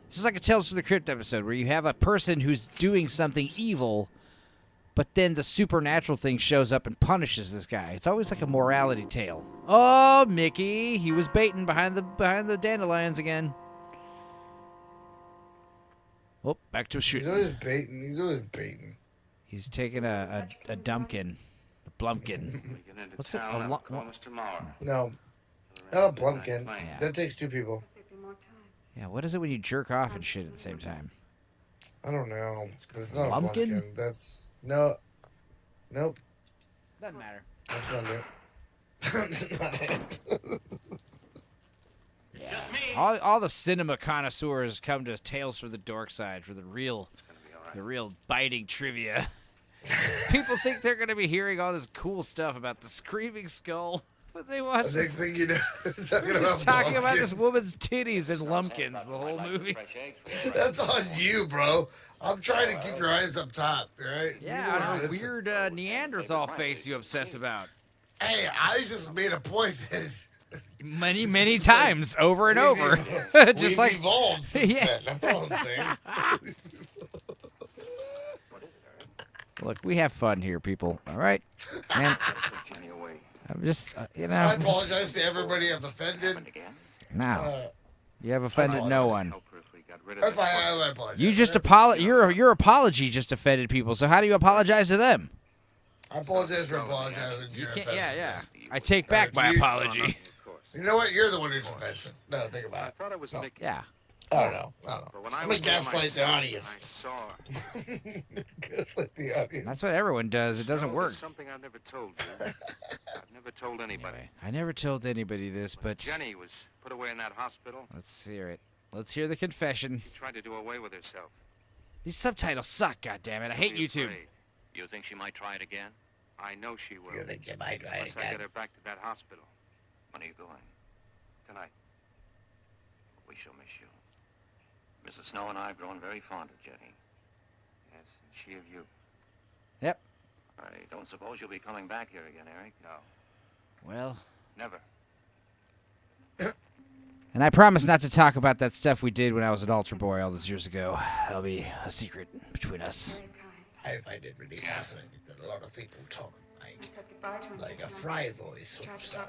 This is like a Tales from the Crypt episode where you have a person who's doing something evil, but then the supernatural thing shows up and punishes this guy. It's always like a morality tale. Oh, Mickey, he was baiting behind the dandelions again. Oh, back to a shoot. He's always baiting. He's always baiting. He's taking a dumpkin, a blumpkin. What's it? No, not a blumpkin. Yeah. That takes two people. Yeah, what is it when you jerk off and shit at the same time? I don't know, but it's not a Blumpkin? blumpkin. That's nope. Doesn't matter. That's not it. That's not it. All the cinema connoisseurs come to Tales from the Dorkside for the real biting trivia. People think they're gonna be hearing all this cool stuff about the screaming skull, but they watch. The next thing you know, We're just talking about this woman's titties and lumpkins the whole movie. That's on you, bro. I'm trying to keep your eyes up top, right? Yeah, on her weird Neanderthal face you obsess about. Hey, I just made a point that many times, over and over. Just we've like evolved since then. That's all I'm saying. Look, we have fun here, people. All right, man. I'm just, you know. I apologize to everybody I've offended. No, you have offended no one. If I apologize. You just your apology just offended people. So how do you apologize to them? I apologize for apologizing to your offensiveness. I take back my apology. You know what? You're the one who's offensive. No, think about it. No. Yeah. I don't know. I'm gonna gaslight the audience. Gaslight the audience. That's what everyone does. It doesn't work. Something I've never told you. I've never told anybody. Anyway, I never told anybody this, but Jenny was put away in that hospital. let's hear it. Let's hear the confession. She tried to do away with herself. These subtitles suck. God damn it! I hate YouTube. You think she might try it again? I know she will. You think you might try it Once I get again? her back to that hospital When are you going? tonight. We shall miss you. Mrs. Snow and I have grown very fond of Jenny. Yes, and she of you. Yep. I don't suppose you'll be coming back here again, Eric? No, Well, never. and I promise not to talk about that stuff we did when I was an altar boy all those years ago. That'll be a secret between us. I find it really fascinating that a lot of people talk like a fry voice sort of stuff.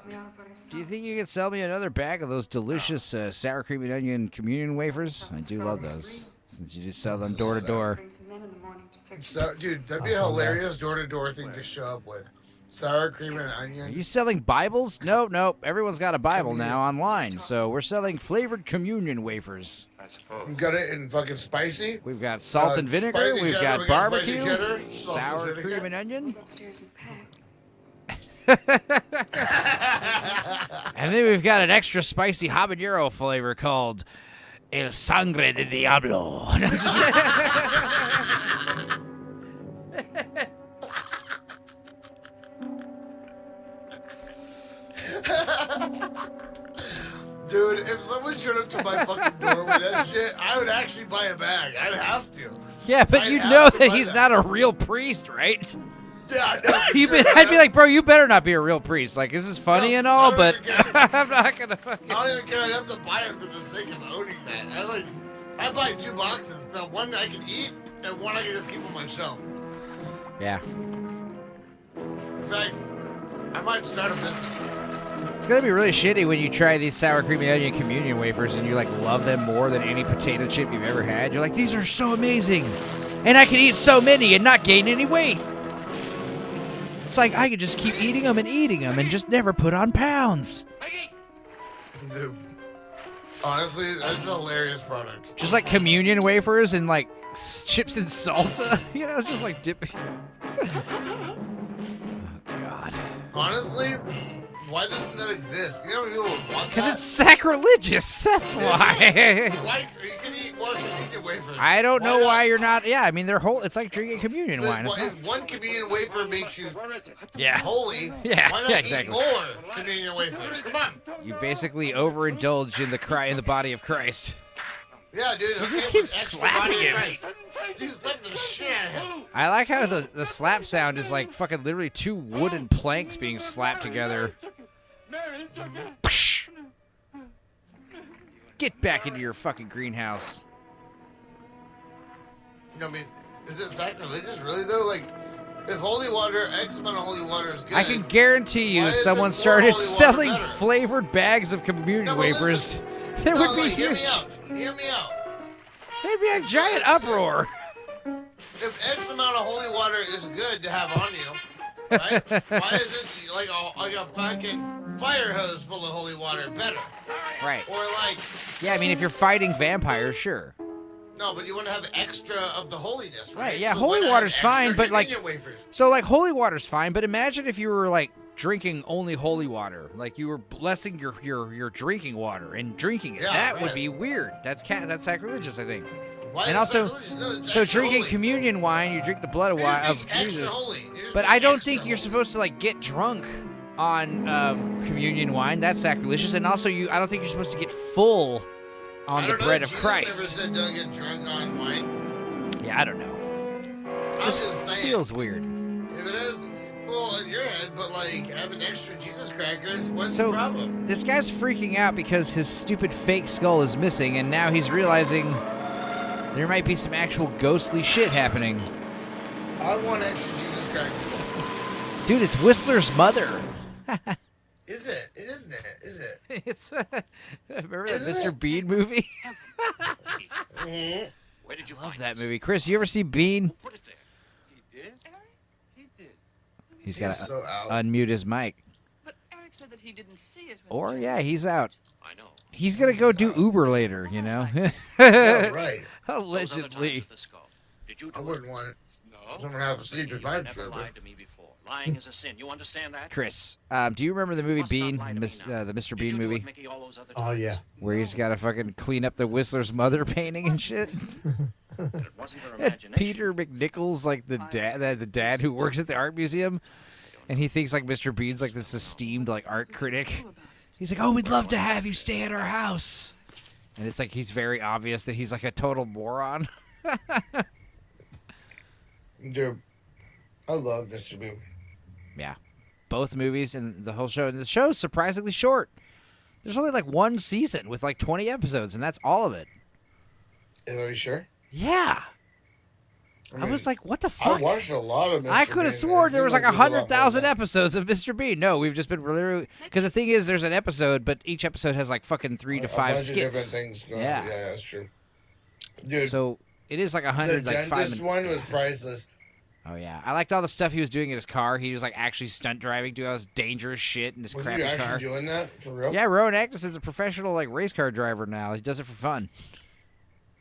Do you think you could sell me another bag of those delicious sour cream and onion communion wafers? I do love those, since you just sell them door to door. So, dude, that'd be a hilarious door-to-door thing to show up with. Sour cream and Are onion. you selling Bibles? No. Everyone's got a Bible now online, so we're selling flavored communion wafers. I suppose. We've got it in fucking spicy. We've got salt and vinegar. spicy We've cheddar, got we got barbecue, spicy cheddar, salt and sour vinegar. cream and onion. And then we've got an extra spicy habanero flavor called El Sangre de Diablo. Dude, if someone showed up to my fucking door with that shit, I would actually buy a bag. I'd have to. Yeah, but you know that he's not a real priest, right? Yeah, I know. I'd be like, bro, you better not be a real priest. Like, this is funny and all, but I'm not gonna fucking. I don't even care. I'd have to buy it for the sake of owning that. I buy 2 boxes, so one I can eat and one I can just keep on my shelf. Yeah. In fact, I might start a business. It's gonna be really shitty when you try these sour cream and onion communion wafers and you like love them more than any potato chip you've ever had. You're like, these are so amazing, and I can eat so many and not gain any weight. It's like I could just keep eating them and just never put on pounds. Dude, honestly, that's a hilarious product. Just like communion wafers and like chips and salsa, you know, just like dipping. Oh God. Honestly, why doesn't that exist? You know people would want that? Because it's sacrilegious. That's why. Why you can eat more communion wafers? I don't know why you're not. Yeah, I mean they're whole. It's like drinking communion wine. If one communion wafer makes you holy, Yeah, why not yeah, exactly. eat more communion wafers? Come on. You basically overindulge in the body of Christ. Yeah, dude. He just keeps slapping him. Dude, slap the shit out of him. I like how the slap sound is like fucking literally 2 wooden planks being slapped together. Psh! Get back into your fucking greenhouse. I mean, is it sacrilegious really though? Like, if holy water, X amount of holy water is good. I can guarantee you, if someone started selling flavored bags of communion wafers, there would be hear huge. Hear me out. There'd be a giant uproar. If X amount of holy water is good to have on you, right? Why is it like a fucking fire hose full of holy water better? Right. Or like. Yeah, I mean, if you're fighting vampires, sure. No, but you want to have extra of the holiness, right? Right. Yeah, so holy water's fine, but like. Wafers? So like holy water's fine, but imagine if you were like drinking only holy water, like you were blessing your drinking water and drinking it. Yeah, that right. would be weird. That's sacrilegious, I think. Why and is also, so drinking holy. Communion wine, you drink the blood of Jesus. But I don't think you're supposed to like get drunk on communion wine. That's sacrilegious. And also, I don't think you're supposed to get full on the bread of Christ. Jesus never said don't get drunk on wine. Yeah, I don't know. I'm just saying. Feels weird. If it is, well, in your head, but like having extra Jesus crackers, what's So the problem? this guy's freaking out because his stupid fake skull is missing, and now he's realizing there might be some actual ghostly shit happening. I want extra Jesus crackers. Dude, it's Whistler's mother. Is it? Isn't it? Is it? It's remember that Mr. Bean movie? Where did you I love that movie. Chris, you ever see Bean? He did? He did. He's got to so out. unmute his mic. But Eric said that he didn't see it. Or, yeah, he's out. I know. He's going to go do Uber later, you know? Yeah, right. Allegedly. Did you I do wouldn't want it. No. Someone have a sleep You in my never lied to me before. Lying is a sin. You understand that? Chris, do you remember the movie Bean, the Mr. Bean movie? Oh, yeah. Where he's got to fucking clean up the Whistler's mother painting and shit? And Peter McNichols, like the dad who works at the art museum, and he thinks like Mr. Bean's like this esteemed like art critic. He's like, "Oh, we'd love to have you stay at our house," and it's like he's very obvious that he's like a total moron. Dude, I love Mr. Bean. Yeah, both movies and the whole show. And the show's surprisingly short. There's only like 1 season with like 20 episodes, and that's all of it. Are you sure? Yeah. I was like, what the fuck? I watched a lot of Mr. Bean. I could have sworn there was like 100,000 episodes of Mr. Bean. No, we've just been really because the thing is, there's an episode, but each episode has like fucking 3 to 5 skits. Of different things going on. Yeah, that's true. Dude, so it is like 100. The dentist one was priceless. Oh yeah, I liked all the stuff he was doing in his car. He was like actually stunt driving, doing all this dangerous shit in his crappy car. Was he actually doing that for real? Yeah, Rowan Atkinson's a professional like race car driver now. He does it for fun.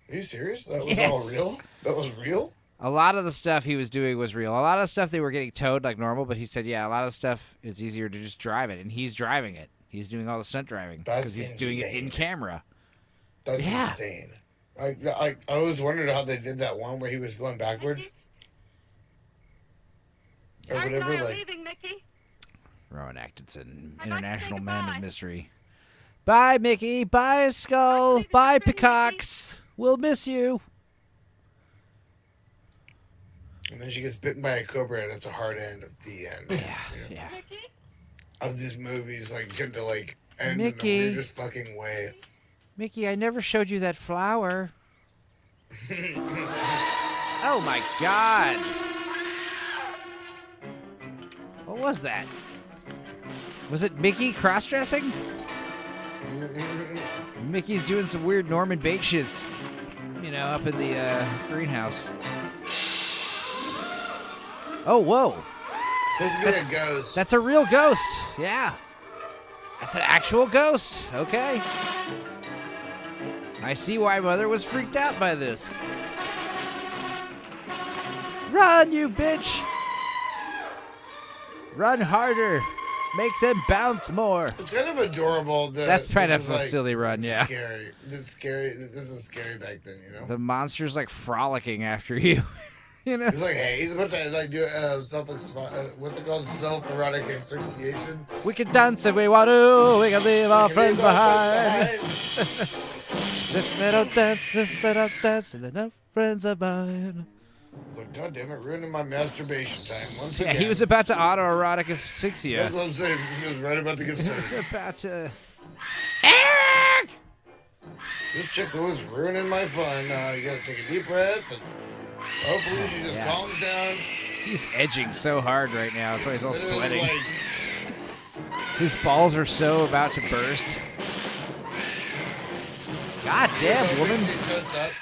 Are you serious? That was all real? That was real? A lot of the stuff he was doing was real. A lot of stuff they were getting towed like normal, but he said, yeah, a lot of stuff is easier to just drive it, and he's driving it. He's doing all the stunt driving because he's doing it in camera. That's insane. I always wondered how they did that one where he was going backwards. Or whatever, like. Leaving, Mickey. Rowan Atkinson, international man of mystery. Bye, Mickey. Bye, Skull. Bye, Peacocks. We'll miss you. And then she gets bitten by a cobra, and it's the hard end of the end. Yeah. Of these movies, like, tend to, like, end in the weirdest fucking way. Mickey, I never showed you that flower. Oh, my God. What was that? Was it Mickey cross-dressing? Mickey's doing some weird Norman Bates shits, you know, up in the greenhouse. Oh, whoa. Supposed to be a ghost. That's a real ghost. Yeah. That's an actual ghost. Okay. I see why Mother was freaked out by this. Run, you bitch. Run harder. Make them bounce more. It's kind of adorable. That's kind of a silly run, yeah. Scary. It's scary. This is scary back then, you know? The monster's like frolicking after you. You know? He's like, hey, he's about to like do what's it called? Self-erotic asphyxiation. We can dance if we want to. We can leave our friends behind. If they don't dance, and enough friends of mine. It's like, God damn it, ruining my masturbation time once again. He was about to autoerotic asphyxia. That's what I'm saying. He was right about to get started. He was about to. Eric! This chick's always ruining my fun. You gotta take a deep breath, and hopefully she just calms down. He's edging so hard right now, so he's all sweating. Like, his balls are so about to burst. God damn, woman. She shuts up.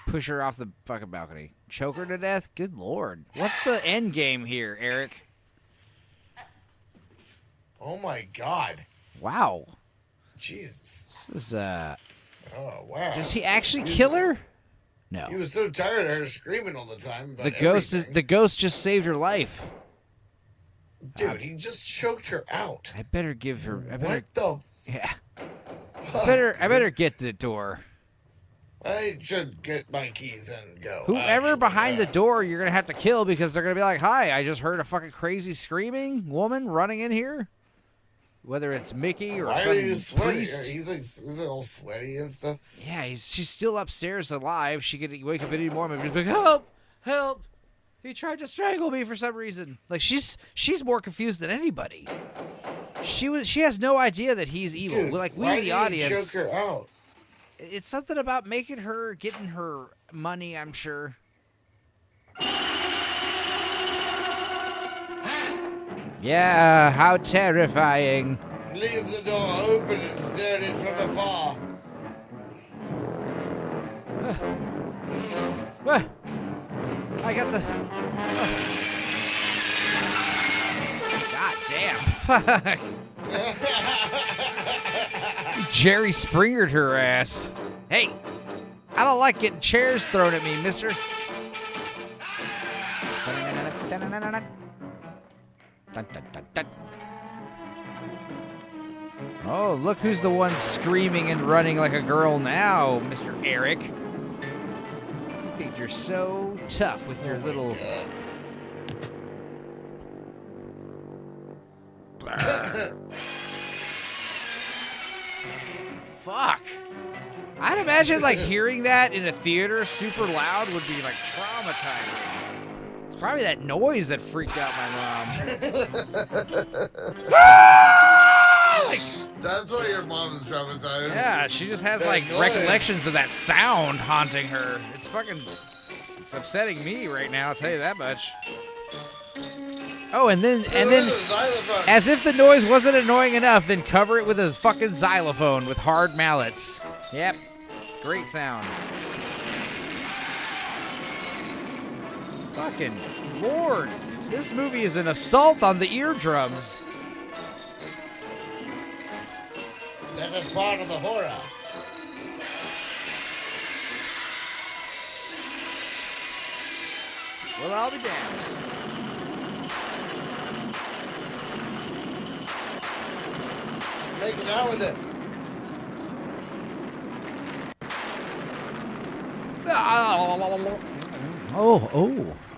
Push her off the fucking balcony. Choke her to death? Good lord. What's the end game here, Eric? Oh my God. Wow. Jesus. This is, Oh, wow. Does he actually kill her? No. He was so tired of her screaming all the time about The ghost just saved her life. Dude, he just choked her out. I better give her... What the... Yeah. I better get the door. I should get my keys and go. Whoever behind the door you're going to have to kill because they're going to be like, hi, I just heard a fucking crazy screaming woman running in here. Whether it's Mickey or some priest. He's like all sweaty and stuff. Yeah, she's still upstairs alive. She could wake up any moment and just be like, help, help. He tried to strangle me for some reason. Like, she's more confused than anybody. She has no idea that he's evil. Dude, like, we why the audience. Choke her out? It's something about getting her money, I'm sure. Yeah, how terrifying. Leave the door open and stare at it from afar. I got the... God damn. Fuck. Jerry Springered her ass. Hey, I don't like getting chairs thrown at me, mister. Oh, look who's the one screaming and running like a girl now, Mr. Eric. You think you're so tough with your little... Fuck. I'd imagine, like, hearing that in a theater super loud would be, like, traumatizing. It's probably that noise that freaked out my mom. That's why your mom is traumatized. Yeah, she just has, like, recollections of that sound haunting her. It's upsetting me right now, I'll tell you that much. Oh, and then, as if the noise wasn't annoying enough, then cover it with his fucking xylophone with hard mallets. Yep. Great sound. Fucking Lord. This movie is an assault on the eardrums. That is part of the horror. Well, I'll be damned. He's making out with it.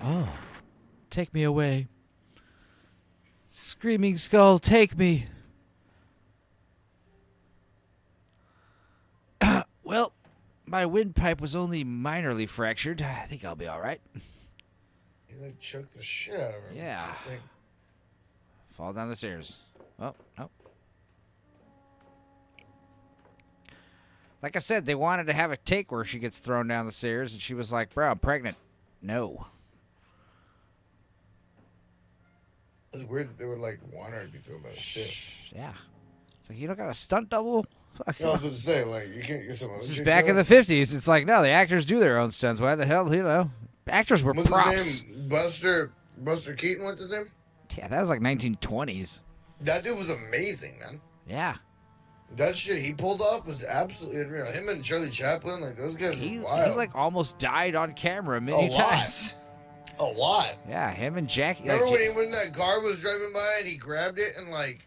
Oh. Take me away. Screaming skull, take me. Well, my windpipe was only minorly fractured. I think I'll be all right. He like choked the shit out of her. Yeah. Fall down the stairs. Oh, no. Like I said, they wanted to have a take where she gets thrown down the stairs, and she was like, bro, I'm pregnant. No. It's weird that they would like want her to be thrown by the shit. Yeah. It's like, you don't got a stunt double? Fuck. I was about to say, like, you can't get some other This is chick back in to the 50s. It's like, no, the actors do their own stunts. Why the hell, you know? Actors were What's props. his name? Buster Keaton, what's his name? Yeah, that was like 1920s. That dude was amazing, man. Yeah. That shit he pulled off was absolutely unreal. Him and Charlie Chaplin, like, those guys were wild. He like almost died on camera many times. A lot. Yeah, him and Jackie. Remember like, when that car was driving by and he grabbed it and like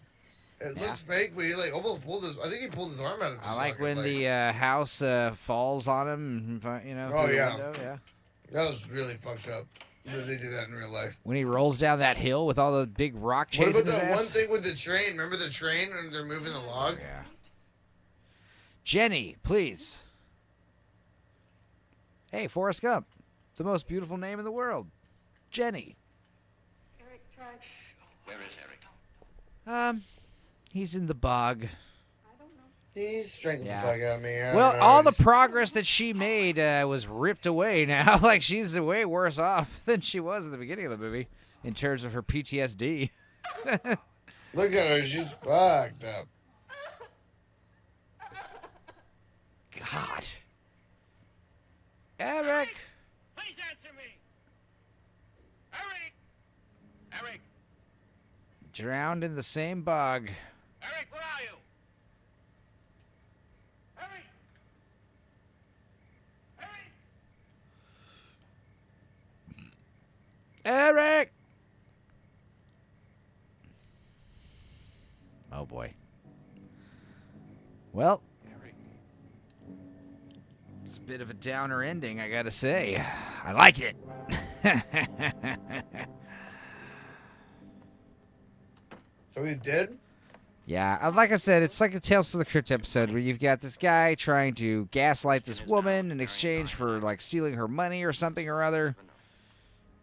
it looks fake, but he like almost pulled his. I think he pulled his arm out of his I like socket, when the house falls on him. You know. Oh through the yeah. window, yeah. That was really fucked up. That they do that in real life. When he rolls down that hill with all the big rock chasing What about his that ass? one thing with the train? Remember the train when they're moving the logs? Yeah. Jenny, please. Hey, Forrest Gump, the most beautiful name in the world. Jenny. Eric tried. Where is Eric? He's in the bog. He strangled the fuck out of me. Well, all the progress that she made was ripped away now. Like, she's way worse off than she was at the beginning of the movie in terms of her PTSD. Look at her. She's fucked up. God. Eric. Please answer me. Eric. Eric. Drowned in the same bog. Eric, where are you? Eric. Eric. Eric! Oh, boy. Well, it's a bit of a downer ending, I gotta say. I like it. So he's dead? Yeah, like I said, it's like a Tales from the Crypt episode where you've got this guy trying to gaslight this woman in exchange for, like, stealing her money or something or other.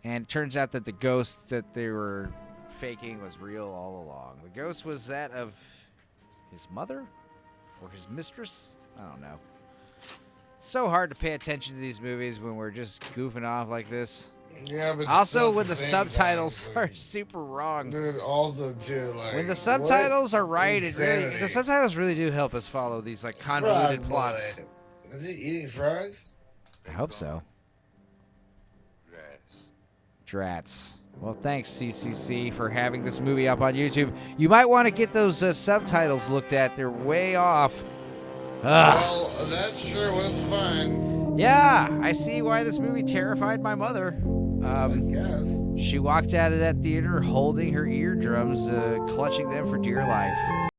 And it turns out that the ghost that they were faking was real all along. The ghost was that of his mother or his mistress? I don't know. It's so hard to pay attention to these movies when we're just goofing off like this. Yeah, but also still when at the same subtitles time, are super wrong. Dude, also too, like When the subtitles what are right, insanity. the subtitles really do help us follow these like convoluted Frog plots. boy. Is he eating frogs? I hope so. Drats. Well, thanks, CCC, for having this movie up on YouTube. You might want to get those subtitles looked at. They're way off. Well, that sure was fun. Yeah, I see why this movie terrified my mother. I guess. She walked out of that theater holding her eardrums, clutching them for dear life.